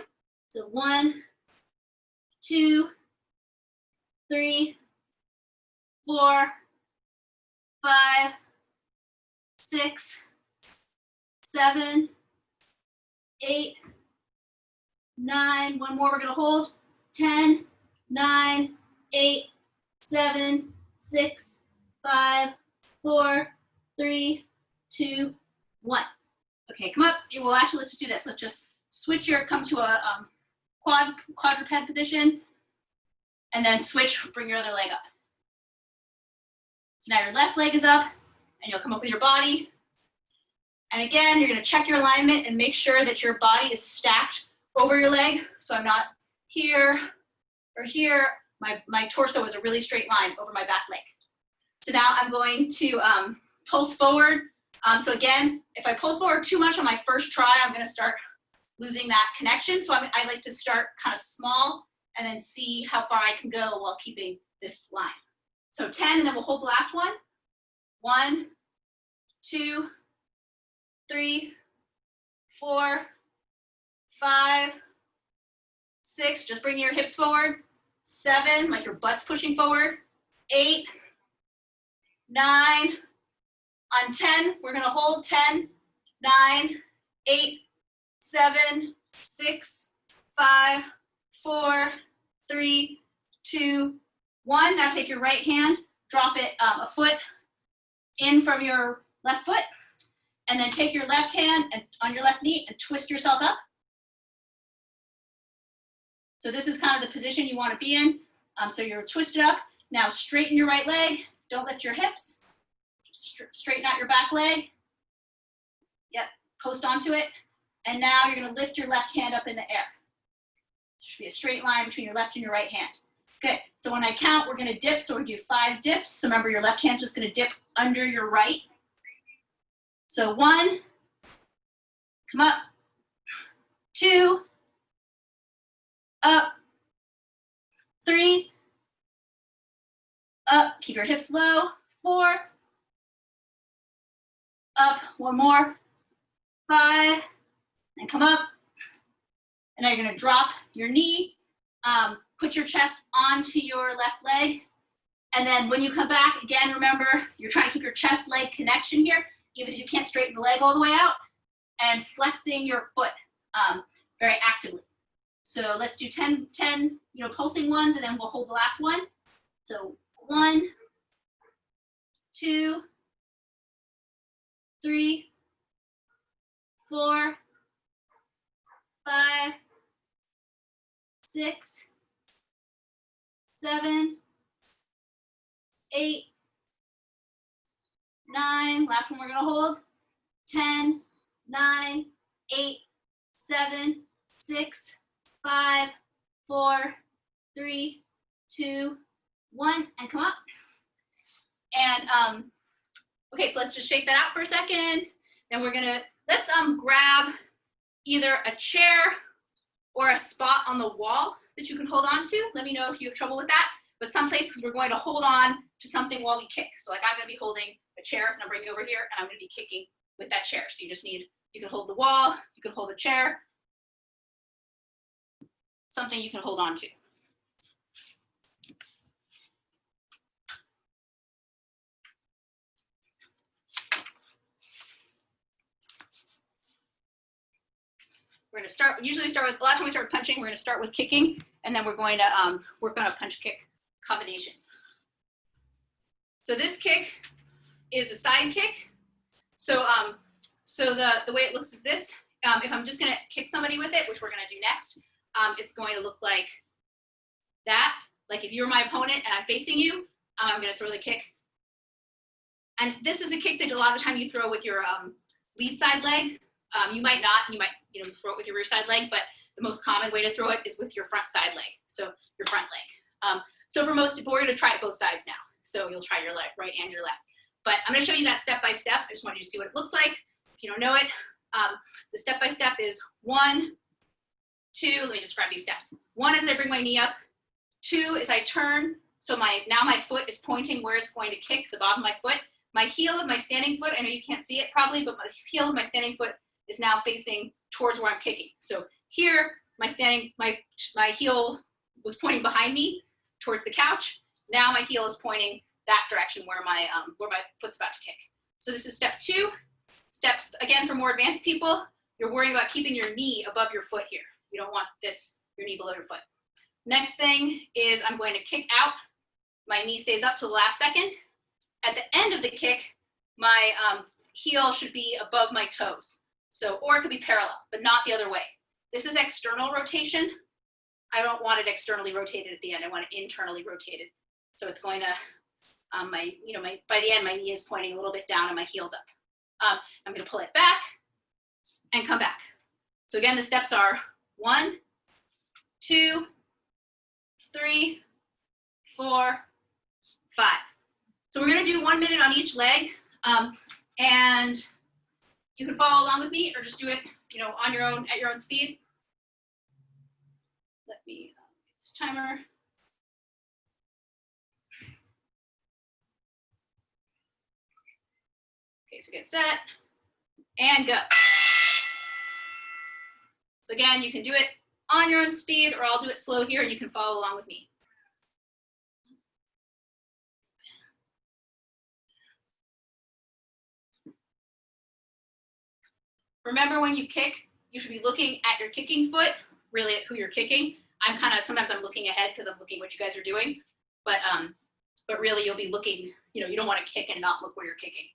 So 1, 2, 3, 4, 5, 6, 7, 8, 9, 1 more we're gonna hold, 10, 9, 8, 7, 6, 5, 4, 3, 2, 1. Okay, come up. Well, actually, let's just do this. Let's just switch your, come to a quadruped position, and then switch, bring your other leg up. So now your left leg is up, and you'll come up with your body. And again, you're gonna check your alignment and make sure that your body is stacked over your leg. So I'm not here or here. My torso is a really straight line over my back leg. So now I'm going to pulse forward. So again, if I pulse forward too much on my first try, I'm gonna start losing that connection. So I like to start kind of small and then see how far I can go while keeping this line. So 10, and then we'll hold the last one. 1, 2, 3, 4, 5, 6, just bring your hips forward. 7, like your butt's pushing forward. 8, 9, on 10, we're gonna hold 10, 9, 8, 7, 6, 5, 4, 3, 2, 1. Now take your right hand, drop it a foot in from your left foot, and then take your left hand and on your left knee and twist yourself up. So this is kind of the position you want to be in. So you're twisted up. Now straighten your right leg. Don't lift your hips. Straighten out your back leg. Yep, post onto it. And now you're going to lift your left hand up in the air. There should be a straight line between your left and your right hand. Good. So when I count, we're going to dip. So we're going to do 5 dips. So remember, your left hand's just going to dip under your right. So 1, come up. 2, up. 3, up. Keep your hips low. 4, up. 1 more. 5, and come up. And now you're going to drop your knee. Put your chest onto your left leg. And then when you come back, again, remember, you're trying to keep your chest-leg connection here, even if you can't straighten the leg all the way out, and flexing your foot very actively. So let's do 10, pulsing ones, and then we'll hold the last one. So 1, 2, 3, 4, 5, 6, 7, 8, 9, last one we're gonna hold. 10, 9, 8, 7, 6, 5, 4, 3, 2, 1, and come up. And okay, so let's just shake that out for a second. Then we're gonna, let's grab either a chair or a spot on the wall that you can hold on to. Let me know if you have trouble with that. But some places we're going to hold on to something while we kick. So like I'm gonna be holding a chair, and I'm bringing it over here, and I'm gonna be kicking with that chair. So you just need, you can hold the wall, you can hold a chair, something you can hold on to. We're going to start, usually start with, a lot of times we start punching, we're going to start with kicking, and then we're going to work on a punch-kick combination. So this kick is a side kick. So, the way it looks is this. If I'm just going to kick somebody with it, which we're going to do next, it's going to look like that. Like if you're my opponent and I'm facing you, I'm going to throw the kick. And this is a kick that a lot of the time you throw with your lead side leg. You might not, you might throw it with your rear side leg, but the most common way to throw it is with your front side leg, so your front leg. So for most people, we're going to try it both sides now. So you'll try your right and your left. But I'm going to show you that step by step. I just want you to see what it looks like. If you don't know it, the step by step is 1, 2. Let me just grab these steps. 1 is I bring my knee up. 2 is I turn. So now my foot is pointing where it's going to kick, the bottom of my foot. My heel of my standing foot, I know you can't see it probably, but my heel of my standing foot is now facing towards where I'm kicking. So here, my heel was pointing behind me towards the couch. Now my heel is pointing that direction where my foot's about to kick. So this is step 2. Step, again, for more advanced people, you're worrying about keeping your knee above your foot here. You don't want your knee below your foot. Next thing is I'm going to kick out my knee stays up till the last second. At the end of the kick, my heel should be above my toes. So, or it could be parallel, but not the other way. This is external rotation. I don't want it externally rotated at the end. I want it internally rotated. So it's going to, by the end, my knee is pointing a little bit down and my heel's up. I'm going to pull it back and come back. So again, the steps are 1, 2, 3, 4, 5. So we're going to do 1 minute on each leg, and you can follow along with me or just do it, on your own, at your own speed. Let me get this timer. Okay, so get set and go. So again, you can do it on your own speed, or I'll do it slow here and you can follow along with me. Remember, when you kick, you should be looking at your kicking foot, really at who you're kicking. Sometimes I'm looking ahead because I'm looking what you guys are doing, but really you'll be looking, you don't want to kick and not look where you're kicking.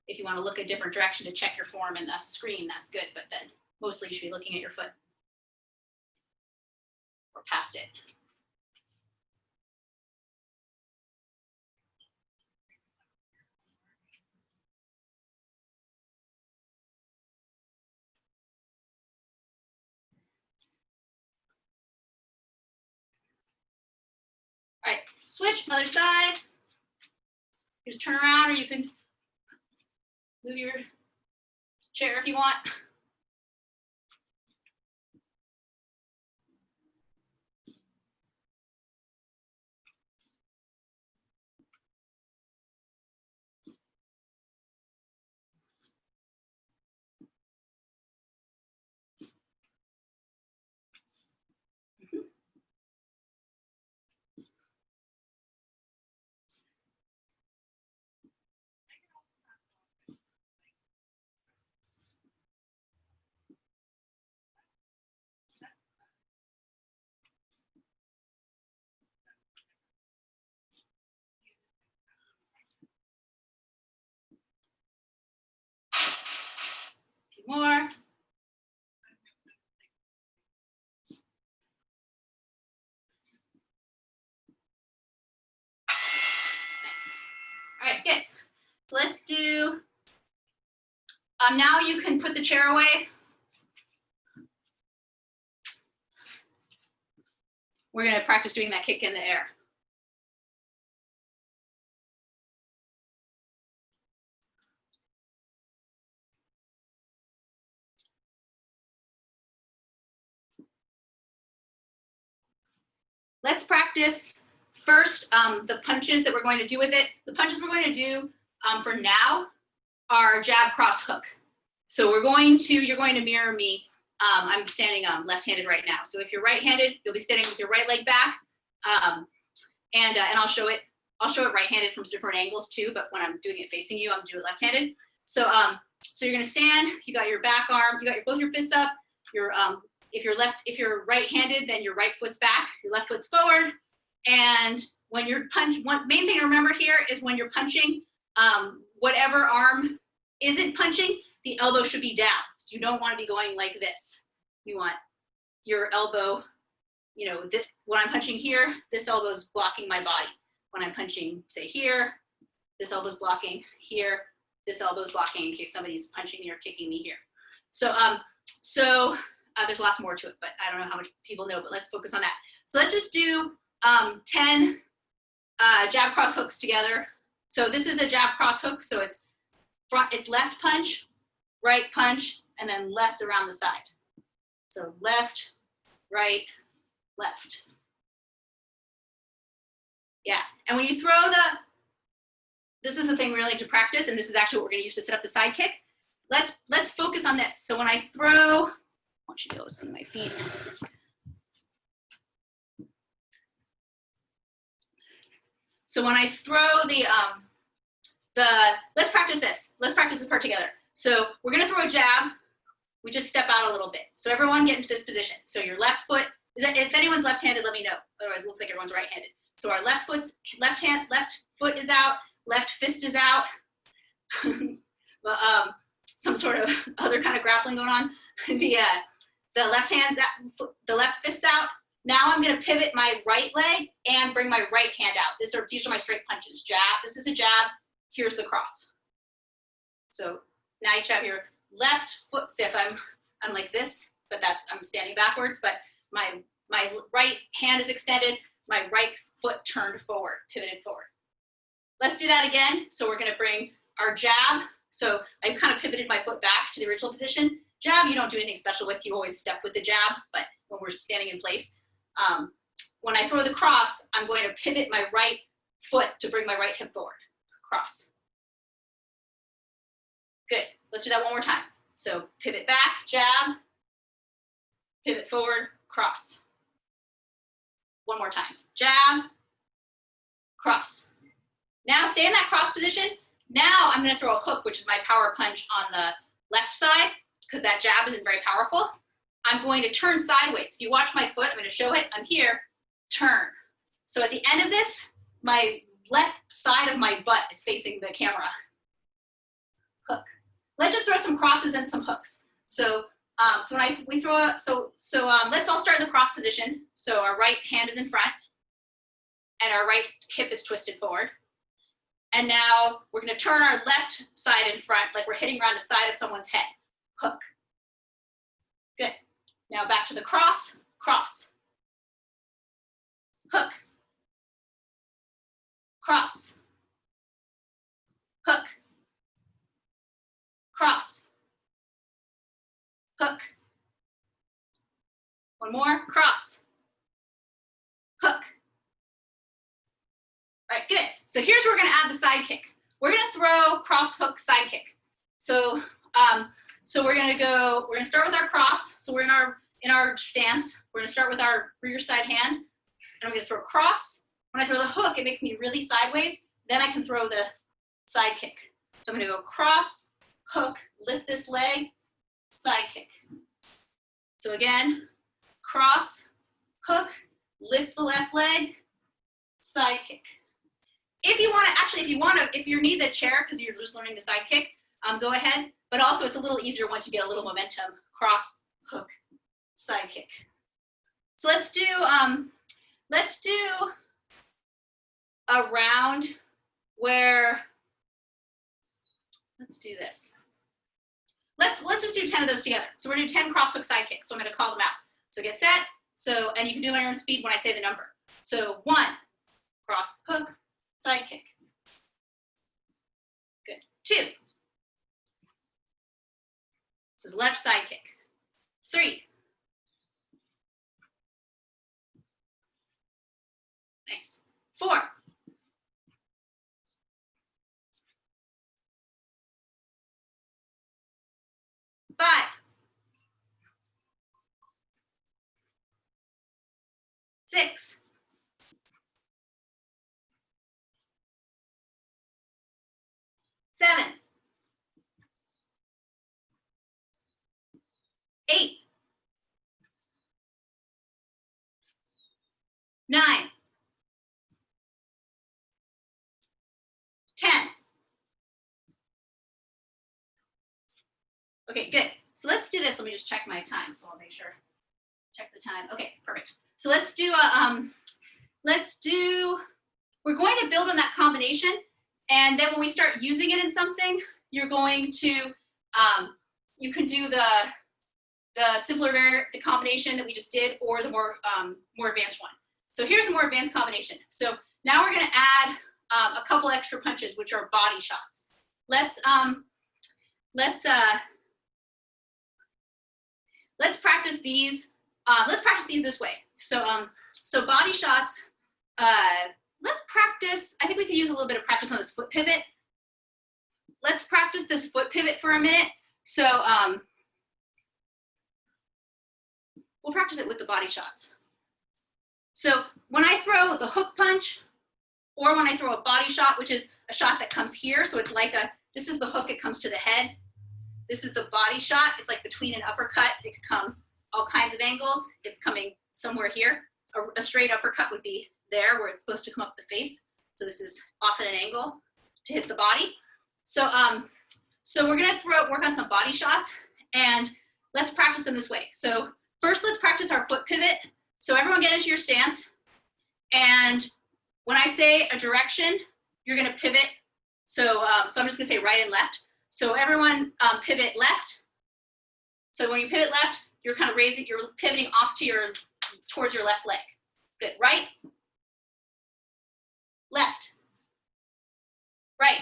If you want to look a different direction to check your form in the screen, that's good, but then mostly you should be looking at your foot or past it. All right, switch, other side. You just turn around, or you can move your chair if you want. More. Nice. All right, good. So let's do, now you can put the chair away. We're gonna practice doing that kick in the air. Let's practice first the punches that we're going to do with it. The punches we're going to do for now are jab, cross, hook. So you're going to mirror me. I'm standing left-handed right now. So if you're right-handed, you'll be standing with your right leg back, and I'll show it right-handed from different angles too. But when I'm doing it facing you, I'm doing it left-handed. So you're going to stand. You got your back arm. You got both your fists up. If you're right-handed, then your right foot's back, your left foot's forward. And when you're one main thing to remember here is when you're punching, whatever arm isn't punching, the elbow should be down. So you don't want to be going like this. You want your elbow, when I'm punching here, this elbow's blocking my body. When I'm punching, say here, this elbow's blocking here, this elbow's blocking in case somebody's punching me or kicking me here. So there's lots more to it, but I don't know how much people know, but let's focus on that. So let's just do 10 jab cross hooks together. So this is a jab cross hook. So it's left punch, right punch, and then left around the side. So left, right, left. Yeah, and when you throw this is the thing we really like to practice, and this is actually what we're gonna use to set up the side kick. Let's focus on this. So when I throw, I want you to be able to see my feet. So when I throw let's practice this. Let's practice this part together. So we're gonna throw a jab. we just step out a little bit. So everyone get into this position. So your left foot, if anyone's left-handed, let me know. Otherwise it looks like everyone's right-handed. So our left foot is out, left fist is out. Some sort of other kind of grappling going on. The left fist's out. Now I'm gonna pivot my right leg and bring my right hand out. These are my straight punches. Jab, this is a jab, here's the cross. So now you have your left foot, see if I'm like this, but I'm standing backwards, but my right hand is extended, my right foot turned forward, pivoted forward. Let's do that again. So we're gonna bring our jab. So I kind of pivoted my foot back to the original position. Jab, you don't do anything special with, you always step with the jab, but when we're standing in place. When I throw the cross, I'm going to pivot my right foot to bring my right hip forward, cross. Good, let's do that one more time. So pivot back, jab, pivot forward, cross. One more time, jab, cross. Now stay in that cross position. Now I'm gonna throw a hook, which is my power punch on the left side, because that jab isn't very powerful. I'm going to turn sideways. If you watch my foot, I'm gonna show it, I'm here, turn. So at the end of this, my left side of my butt is facing the camera. Hook. Let's just throw some crosses and some hooks. So let's all start in the cross position. So our right hand is in front and our right hip is twisted forward. And now we're gonna turn our left side in front like we're hitting around the side of someone's head. Hook. Good. Now back to the cross, cross. Hook. Cross. Hook. Cross. Hook. One more, cross. Hook. All right, good. So here's where we're gonna add the side kick. We're gonna throw cross hook side kick. So we're gonna start with our cross. So we're in our stance. We're gonna start with our rear side hand. And I'm gonna throw cross. When I throw the hook, it makes me really sideways. Then I can throw the side kick. So I'm gonna go cross, hook, lift this leg, side kick. So again, cross, hook, lift the left leg, side kick. If you need the chair because you're just learning the side kick, go ahead. But also it's a little easier once you get a little momentum. Cross, hook, side kick. So let's do a round where, let's do this. Let's just do 10 of those together. So we're gonna do 10 cross hook side kicks. So I'm gonna call them out. So get set. So, and you can do it on your own speed when I say the number. So 1, cross hook, side kick. Good. 2. This is left side kick. 3. Nice. 4. 5. 6. 7. 8. 9. 10. Okay, good. So let's do this. Let me just check my time so I'll make sure. Check the time. Okay, perfect. So let's do we're going to build on that combination, and then when we start using it in something, you're going to, you can do the simpler the combination that we just did, or the more advanced one. So here's the more advanced combination. So now we're gonna add a couple extra punches, which are body shots. Let's practice these. Let's practice these this way. So body shots. Let's practice. I think we could use a little bit of practice on this foot pivot. Let's practice this foot pivot for a minute. So we'll practice it with the body shots. So when I throw the hook punch, or when I throw a body shot, which is a shot that comes here, so it's like this is the hook, it comes to the head. This is the body shot. It's like between an uppercut. It could come all kinds of angles. It's coming somewhere here. A straight uppercut would be there where it's supposed to come up the face. So this is often an angle to hit the body. So, so we're gonna work on some body shots, and let's practice them this way. So first, let's practice our foot pivot. So everyone get into your stance. And when I say a direction, you're gonna pivot. So, so I'm just gonna say right and left. So everyone pivot left. So when you pivot left, you're kind of raising, you're pivoting off to towards your left leg. Good, right, left, right,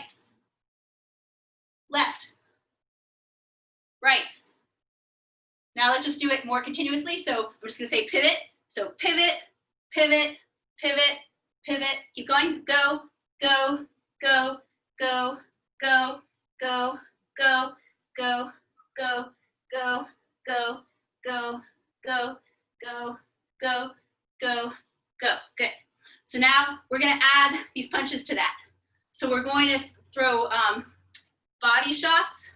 left, right. Now let's just do it more continuously. So I'm just gonna say pivot. So pivot, pivot, pivot, pivot. Keep going, go, go, go, go, go, go, go, go, go, go, go, go, go, go, go, go, go. Good. So now we're gonna add these punches to that. So we're going to throw body shots.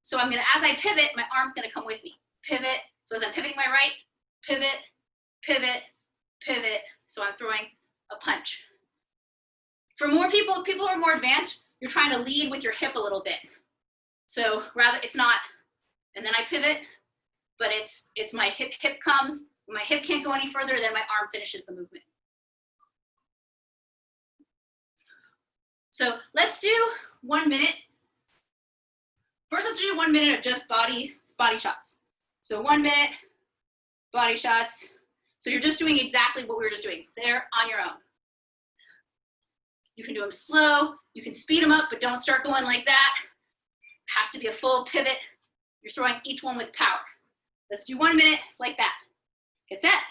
So I'm gonna, as I pivot, my arm's gonna come with me. Pivot. So as I'm pivoting my right, pivot, pivot, pivot. So I'm throwing a punch. For more people who are more advanced, you're trying to lead with your hip a little bit. So rather, it's not, and then I pivot, but it's my hip comes. When my hip can't go any further, then my arm finishes the movement. So let's do 1 minute. First, let's do 1 minute of just body shots. So 1 minute, body shots. So you're just doing exactly what we were just doing there on your own. You can do them slow, you can speed them up, but don't start going like that. It has to be a full pivot. You're throwing each one with power. Let's do 1 minute like that. Get set.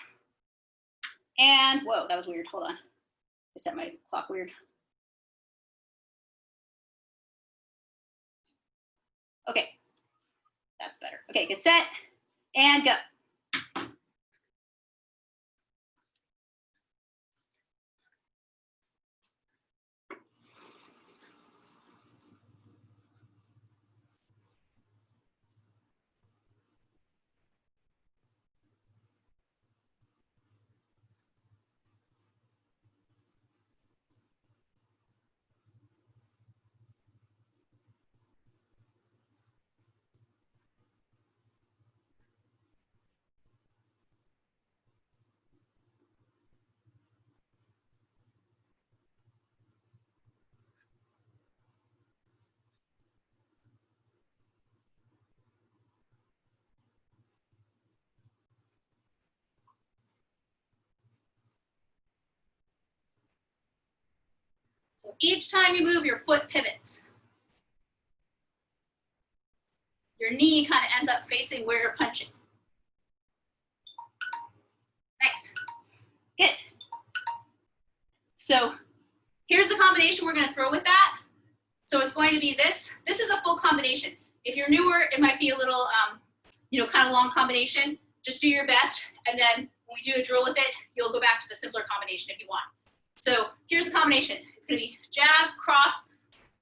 And, whoa, that was weird, hold on. I set my clock weird. Okay, that's better. Okay, get set and go. So each time you move, your foot pivots. Your knee kind of ends up facing where you're punching. Nice. Good. So here's the combination we're going to throw with that. So it's going to be this. This is a full combination. If you're newer, it might be a little, kind of long combination. Just do your best. And then when we do a drill with it, you'll go back to the simpler combination if you want. So here's the combination. It's going to be jab, cross,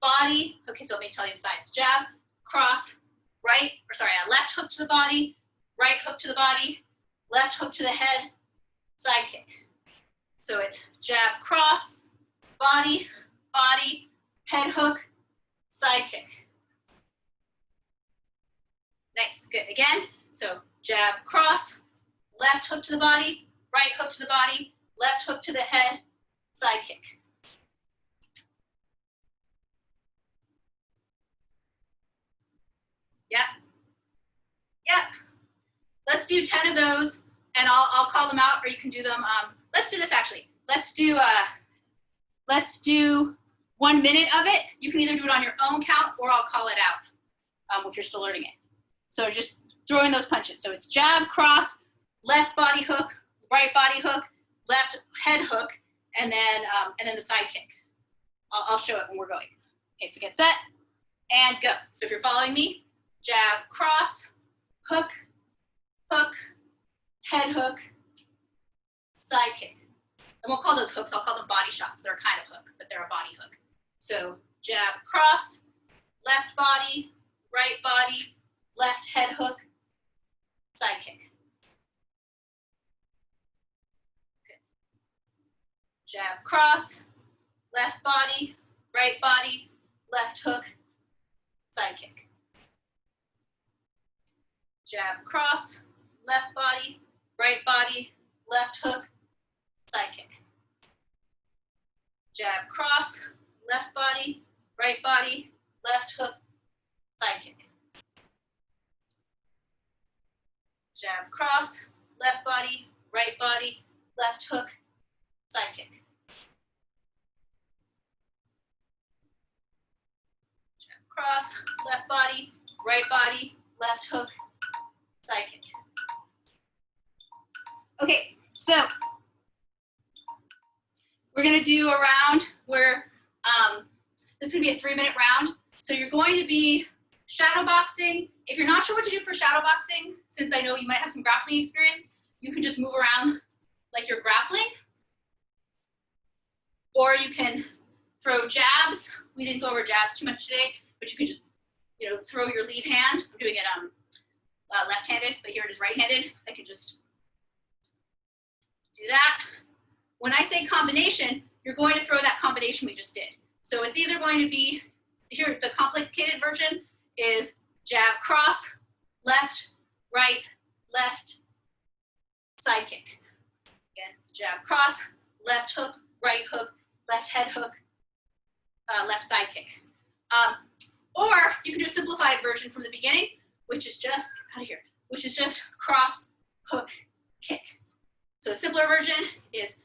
body. Okay, so let me tell you the sides. Jab, cross, right, or sorry, a left hook to the body, right hook to the body, left hook to the head, side kick. So it's jab, cross, body, body, head hook, side kick. Nice, good. Again, so jab, cross, left hook to the body, right hook to the body, left hook to the head, side kick. Yep. Yep. Let's do 10 of those, and I'll call them out, or you can do them. Let's do this actually. Let's do 1 minute of it. You can either do it on your own count, or I'll call it out if you're still learning it. So just throwing those punches. So it's jab, cross, left body hook, right body hook, left head hook, and then the side kick. I'll show it when we're going. Okay, so get set and go. So if you're following me, jab, cross, hook, hook, head hook, side kick. And we'll call those hooks, I'll call them body shots. They're a kind of hook, but they're a body hook. So jab, cross, left body, right body, left head hook, side kick. Good. Jab, cross, left body, right body, left hook, side kick. Jab, cross, left body, right body, left hook, side kick. Jab, cross, left body, right body, left hook, side kick. Jab, cross, left body, right body, left hook, side kick. Jab, cross, left body, right body, left hook, side kick. Okay, so we're gonna do a round where this is gonna be a 3-minute round. So you're going to be shadow boxing. If you're not sure what to do for shadow boxing, since I know you might have some grappling experience, you can just move around like you're grappling. Or you can throw jabs. We didn't go over jabs too much today, but you can just, you know, throw your lead hand. I'm doing it left-handed, but here it is right-handed. I can just do that. When I say combination, you're going to throw that combination we just did. So it's either going to be, here the complicated version is jab, cross, left, right, left, side kick. Again, jab, cross, left hook, right hook, left head hook, left side kick. Or you can do a simplified version from the beginning, which is just, out of here, which is just cross, hook, kick. So the simpler version is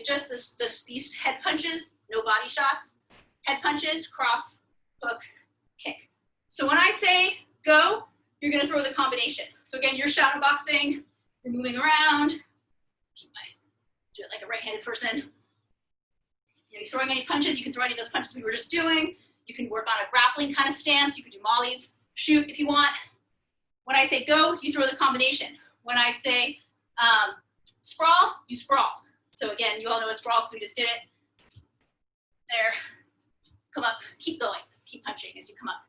just these head punches, no body shots. Head punches, cross, hook, kick. So when I say go, you're gonna throw the combination. So again, you're shadow boxing, you're moving around. Do it like a right-handed person. You're throwing any punches, you can throw any of those punches we were just doing. You can work on a grappling kind of stance. You can do Mollies, shoot if you want. When I say go, you throw the combination. When I say sprawl, you sprawl. So again, you all know a sprawl because we just did it. There, come up, keep going, keep punching as you come up.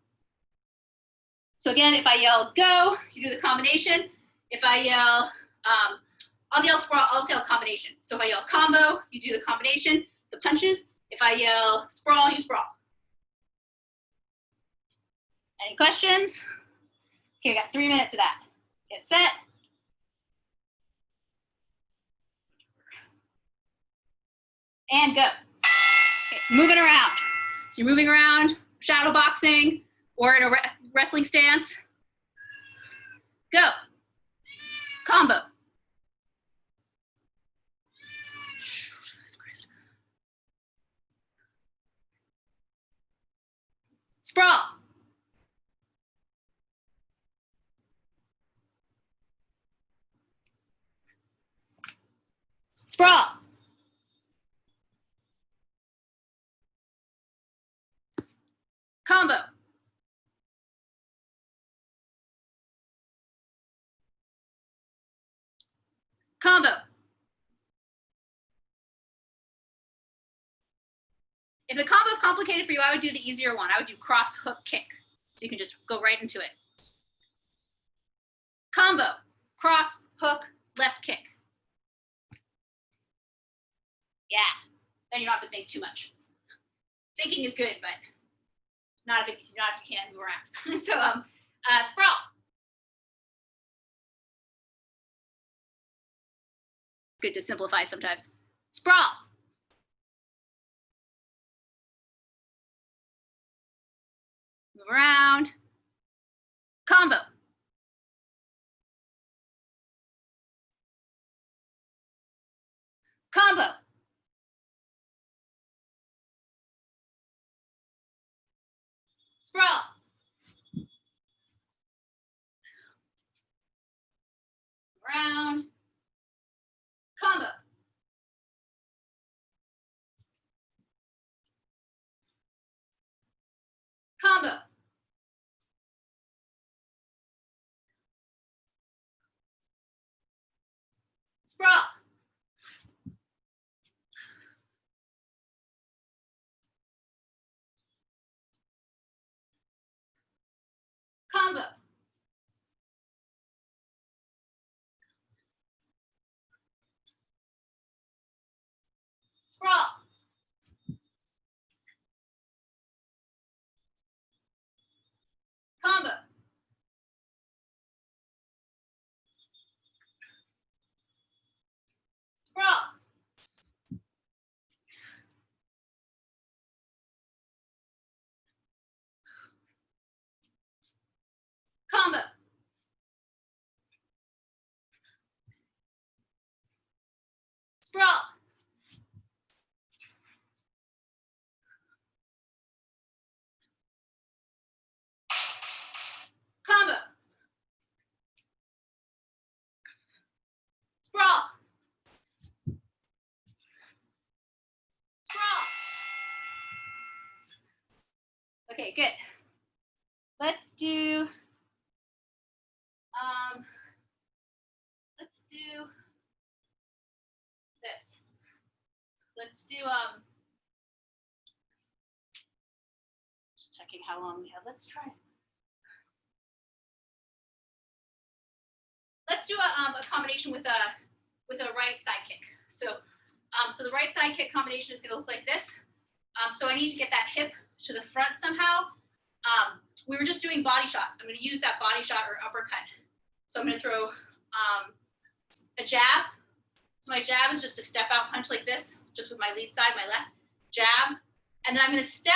So again, if I yell go, you do the combination. If I yell, I'll yell sprawl, I'll yell combination. So if I yell combo, you do the combination, the punches. If I yell sprawl, you sprawl. Any questions? Okay, we got 3 minutes of that. Get set. And go. Okay, so moving around. So you're moving around, shadow boxing, or in a wrestling stance. Go. Combo. Sprawl. Sprawl. Combo. Combo. If the combo is complicated for you, I would do the easier one. I would do cross hook kick. So you can just go right into it. Combo, cross, hook, left kick. Yeah, then you don't have to think too much. Thinking is good, but not if you can't move around. So sprawl. Good to simplify sometimes. Sprawl. Move around. Combo. Combo. Sprawl. Around. Combo. Combo. Sprawl. Combo. sprawl. Combo. Sprawl. Combo. Sprawl. Combo. Sprawl. Sprawl. Okay, good. Let's do this. Let's do just checking how long we have. Let's try. Let's do a combination with a right side kick. So so the right side kick combination is going to look like this. So I need to get that hip to the front somehow. We were just doing body shots. I'm going to use that body shot or uppercut. So I'm going to throw a jab. So my jab is just a step out punch like this, just with my lead side, my left jab. And then I'm going to step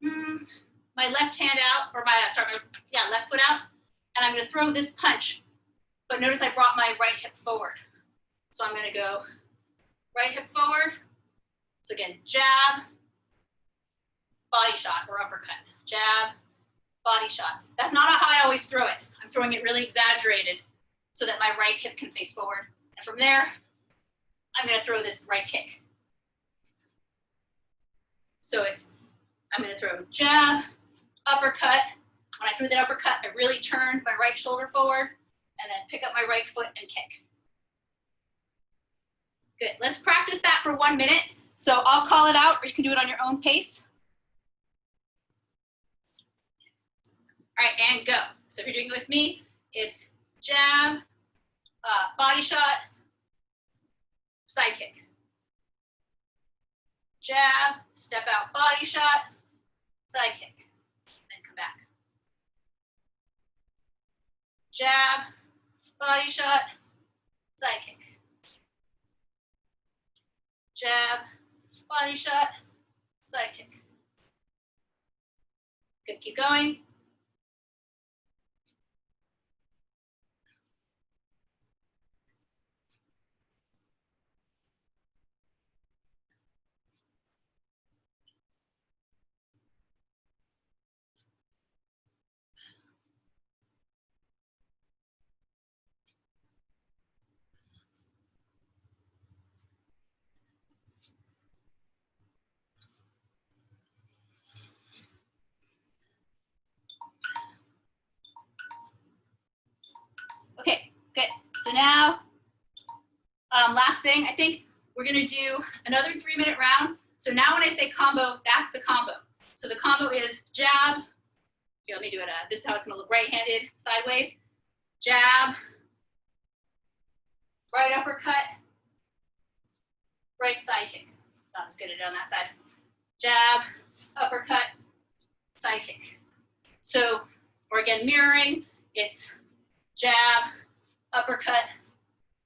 my left hand out, or my left foot out. And I'm going to throw this punch. But notice I brought my right hip forward. So I'm going to go right hip forward. So again, jab, body shot or uppercut. Jab, body shot. That's not how I always throw it. I'm throwing it really exaggerated so that my right hip can face forward. And from there, I'm going to throw this right kick. So I'm going to throw jab, uppercut. When I threw that uppercut, I really turned my right shoulder forward and then pick up my right foot and kick. Good. Let's practice that for 1 minute. So I'll call it out, or you can do it on your own pace. All right, and go. So if you're doing it with me, it's jab, body shot, side kick. Jab, step out, body shot, side kick. Then come back. Jab, body shot, side kick. Jab, body shot, side kick. Good, keep going. Okay, good. So now, last thing, I think we're gonna do another 3-minute round. So now when I say combo, that's the combo. So the combo is jab. Here, let me do it. This is how it's gonna look right-handed, sideways. Jab, right uppercut, right side kick. Not as good at it on that side. Jab, uppercut, side kick. So, or again, mirroring, it's jab, uppercut,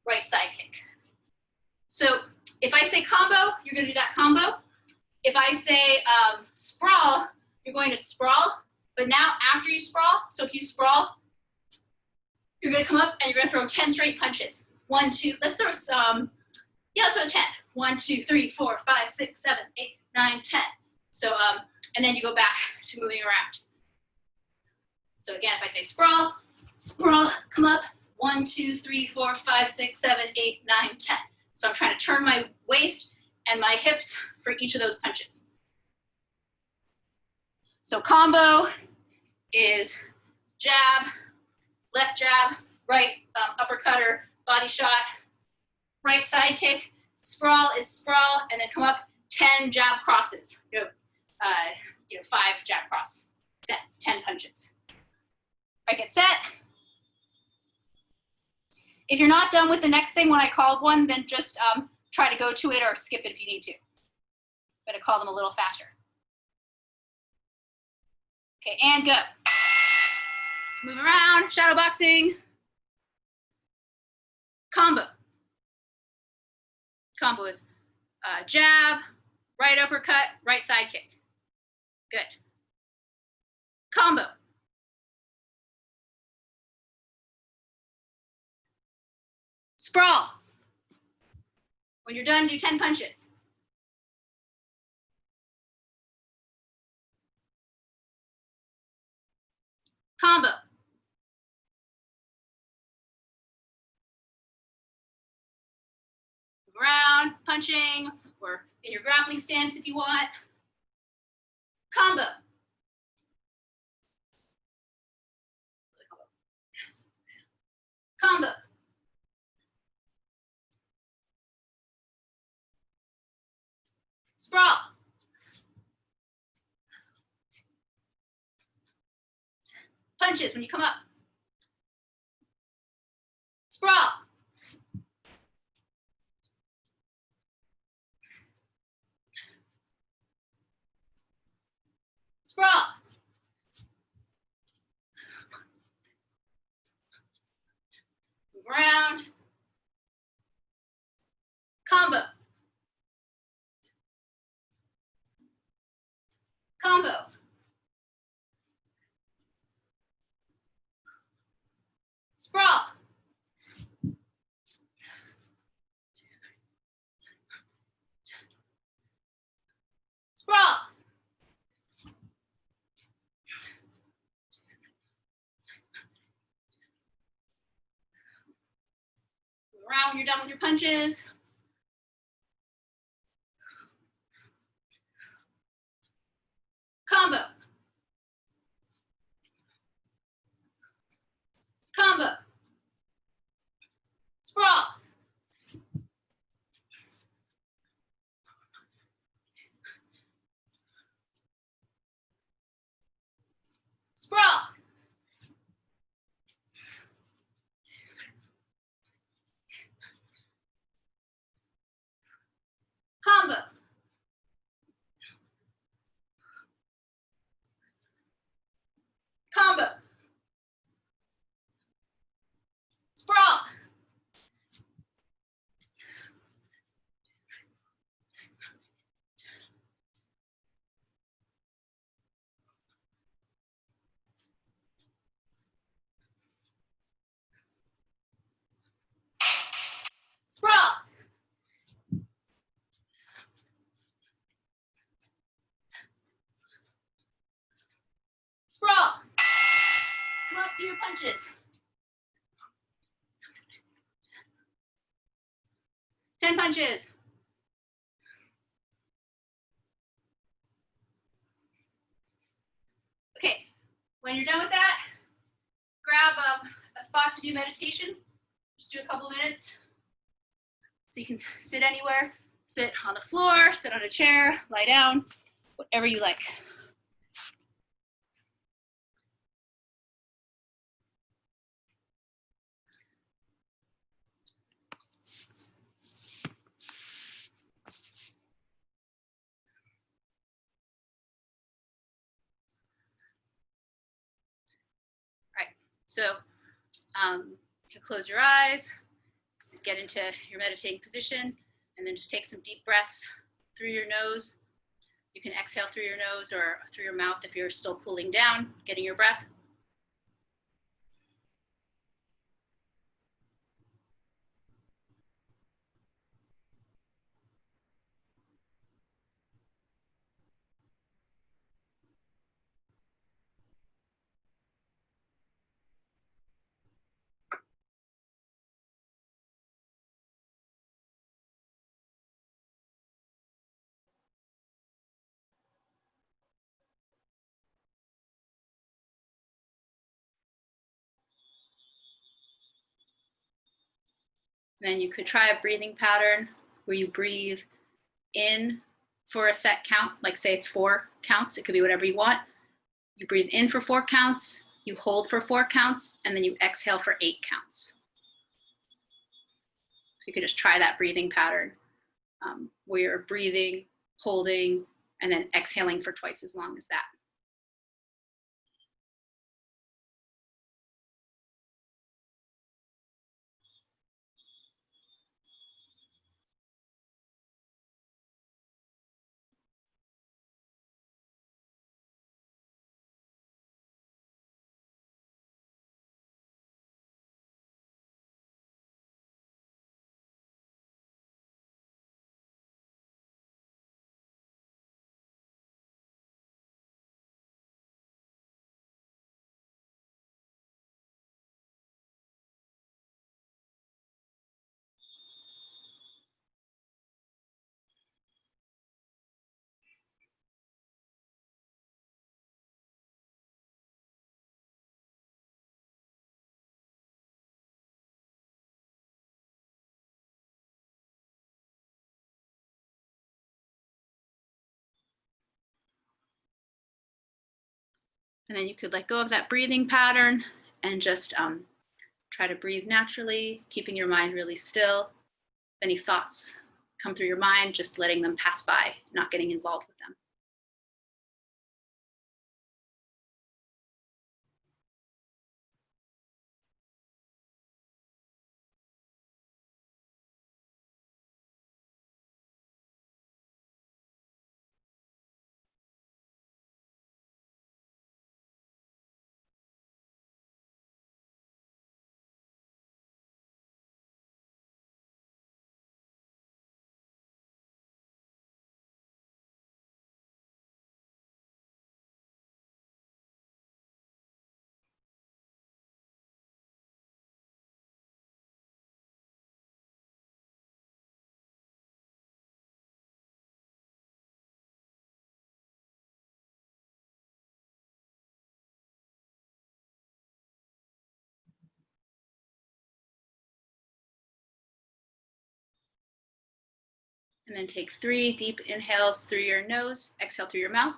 right side kick. So if I say combo, you're going to do that combo. If I say sprawl, you're going to sprawl. But now after you sprawl, so if you sprawl, you're going to come up and you're going to throw 10 straight punches. 1, 2, let's throw some, let's throw 10. 1, 2, 3, 4, 5, 6, 7, 8, 9, 10. So, and then you go back to moving around. So again, if I say sprawl, sprawl, come up, 1, 2, 3, 4, 5, 6, 7, 8, 9, 10. So I'm trying to turn my waist and my hips for each of those punches. So combo is jab, left jab, right uppercut or body shot, right side kick. Sprawl is sprawl, and then come up 10 jab crosses. 5 jab cross sets, 10 punches. All right, get set. If you're not done with the next thing when I called one, then just try to go to it or skip it if you need to. I'm gonna call them a little faster. Okay, and go. Let's move around, shadow boxing. Combo. Combo is jab, right uppercut, right side kick. Good. Combo. Sprawl. When you're done, do 10 punches. Combo. Move around, punching, or in your grappling stance if you want. Combo. Combo. Sprawl. Punches when you come up. Sprawl. Sprawl. Move around. Combo. Combo. Sprawl. Sprawl. Move around when you're done with your punches. Combo. Combo. Sprawl. Sprawl. Combo. Combo. Sprawl. Sprawl. Sprawl. Come up, do your punches. 10 punches. Okay, when you're done with that, grab a spot to do meditation. Just do a couple minutes. So you can sit anywhere, sit on the floor, sit on a chair, lie down, whatever you like. So you can close your eyes, get into your meditating position, and then just take some deep breaths through your nose. You can exhale through your nose or through your mouth if you're still cooling down, getting your breath. Then you could try a breathing pattern where you breathe in for a set count, like say it's 4 counts, it could be whatever you want. You breathe in for 4 counts, you hold for 4 counts, and then you exhale for 8 counts. So you could just try that breathing pattern where you're breathing, holding, and then exhaling for twice as long as that. And then you could let go of that breathing pattern and just try to breathe naturally, keeping your mind really still. If any thoughts come through your mind, just letting them pass by, not getting involved with them. And then take 3 deep inhales through your nose, exhale through your mouth.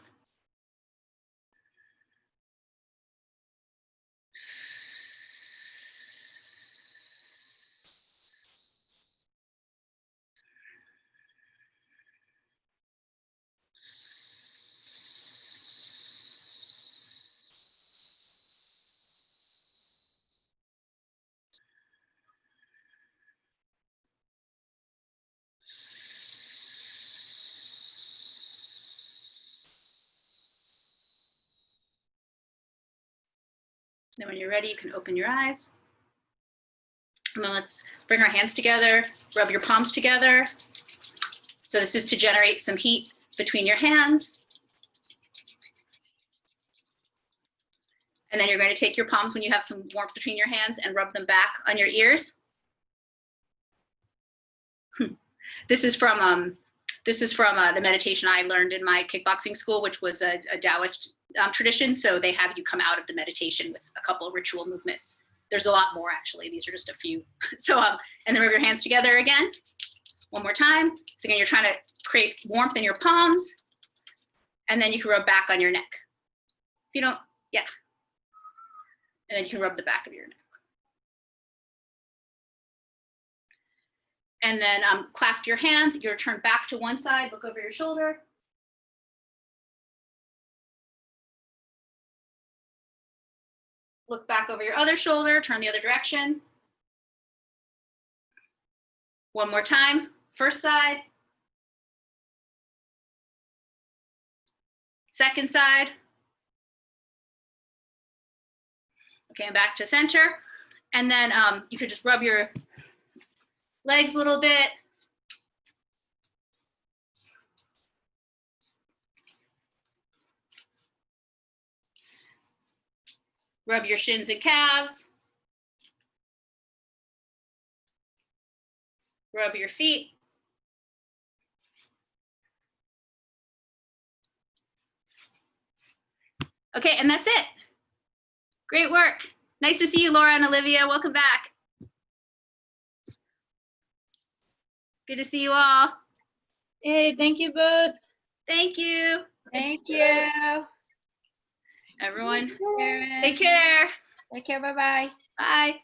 Then when you're ready, you can open your eyes. And then let's bring our hands together, rub your palms together. So this is to generate some heat between your hands. And then you're going to take your palms when you have some warmth between your hands and rub them back on your ears. This is from the meditation I learned in my kickboxing school, which was a Taoist tradition. So they have you come out of the meditation with a couple of ritual movements. There's a lot more actually. These are just a few. So and then rub your hands together again. One more time. So again, you're trying to create warmth in your palms, and then you can rub back on your neck. If you don't, yeah. And then you can rub the back of your neck. And then clasp your hands. You're turned back to one side, look over your shoulder. Look back over your other shoulder, turn the other direction. One more time, first side. Second side. Okay, and back to center. And then you could just rub your legs a little bit. Rub your shins and calves. Rub your feet. Okay, and that's it. Great work. Nice to see you, Laura and Olivia. Welcome back. Good to see you all. Hey, thank you both. Thank you. Thank you. Everyone, Karen. take care. Take care. Bye-bye. Bye.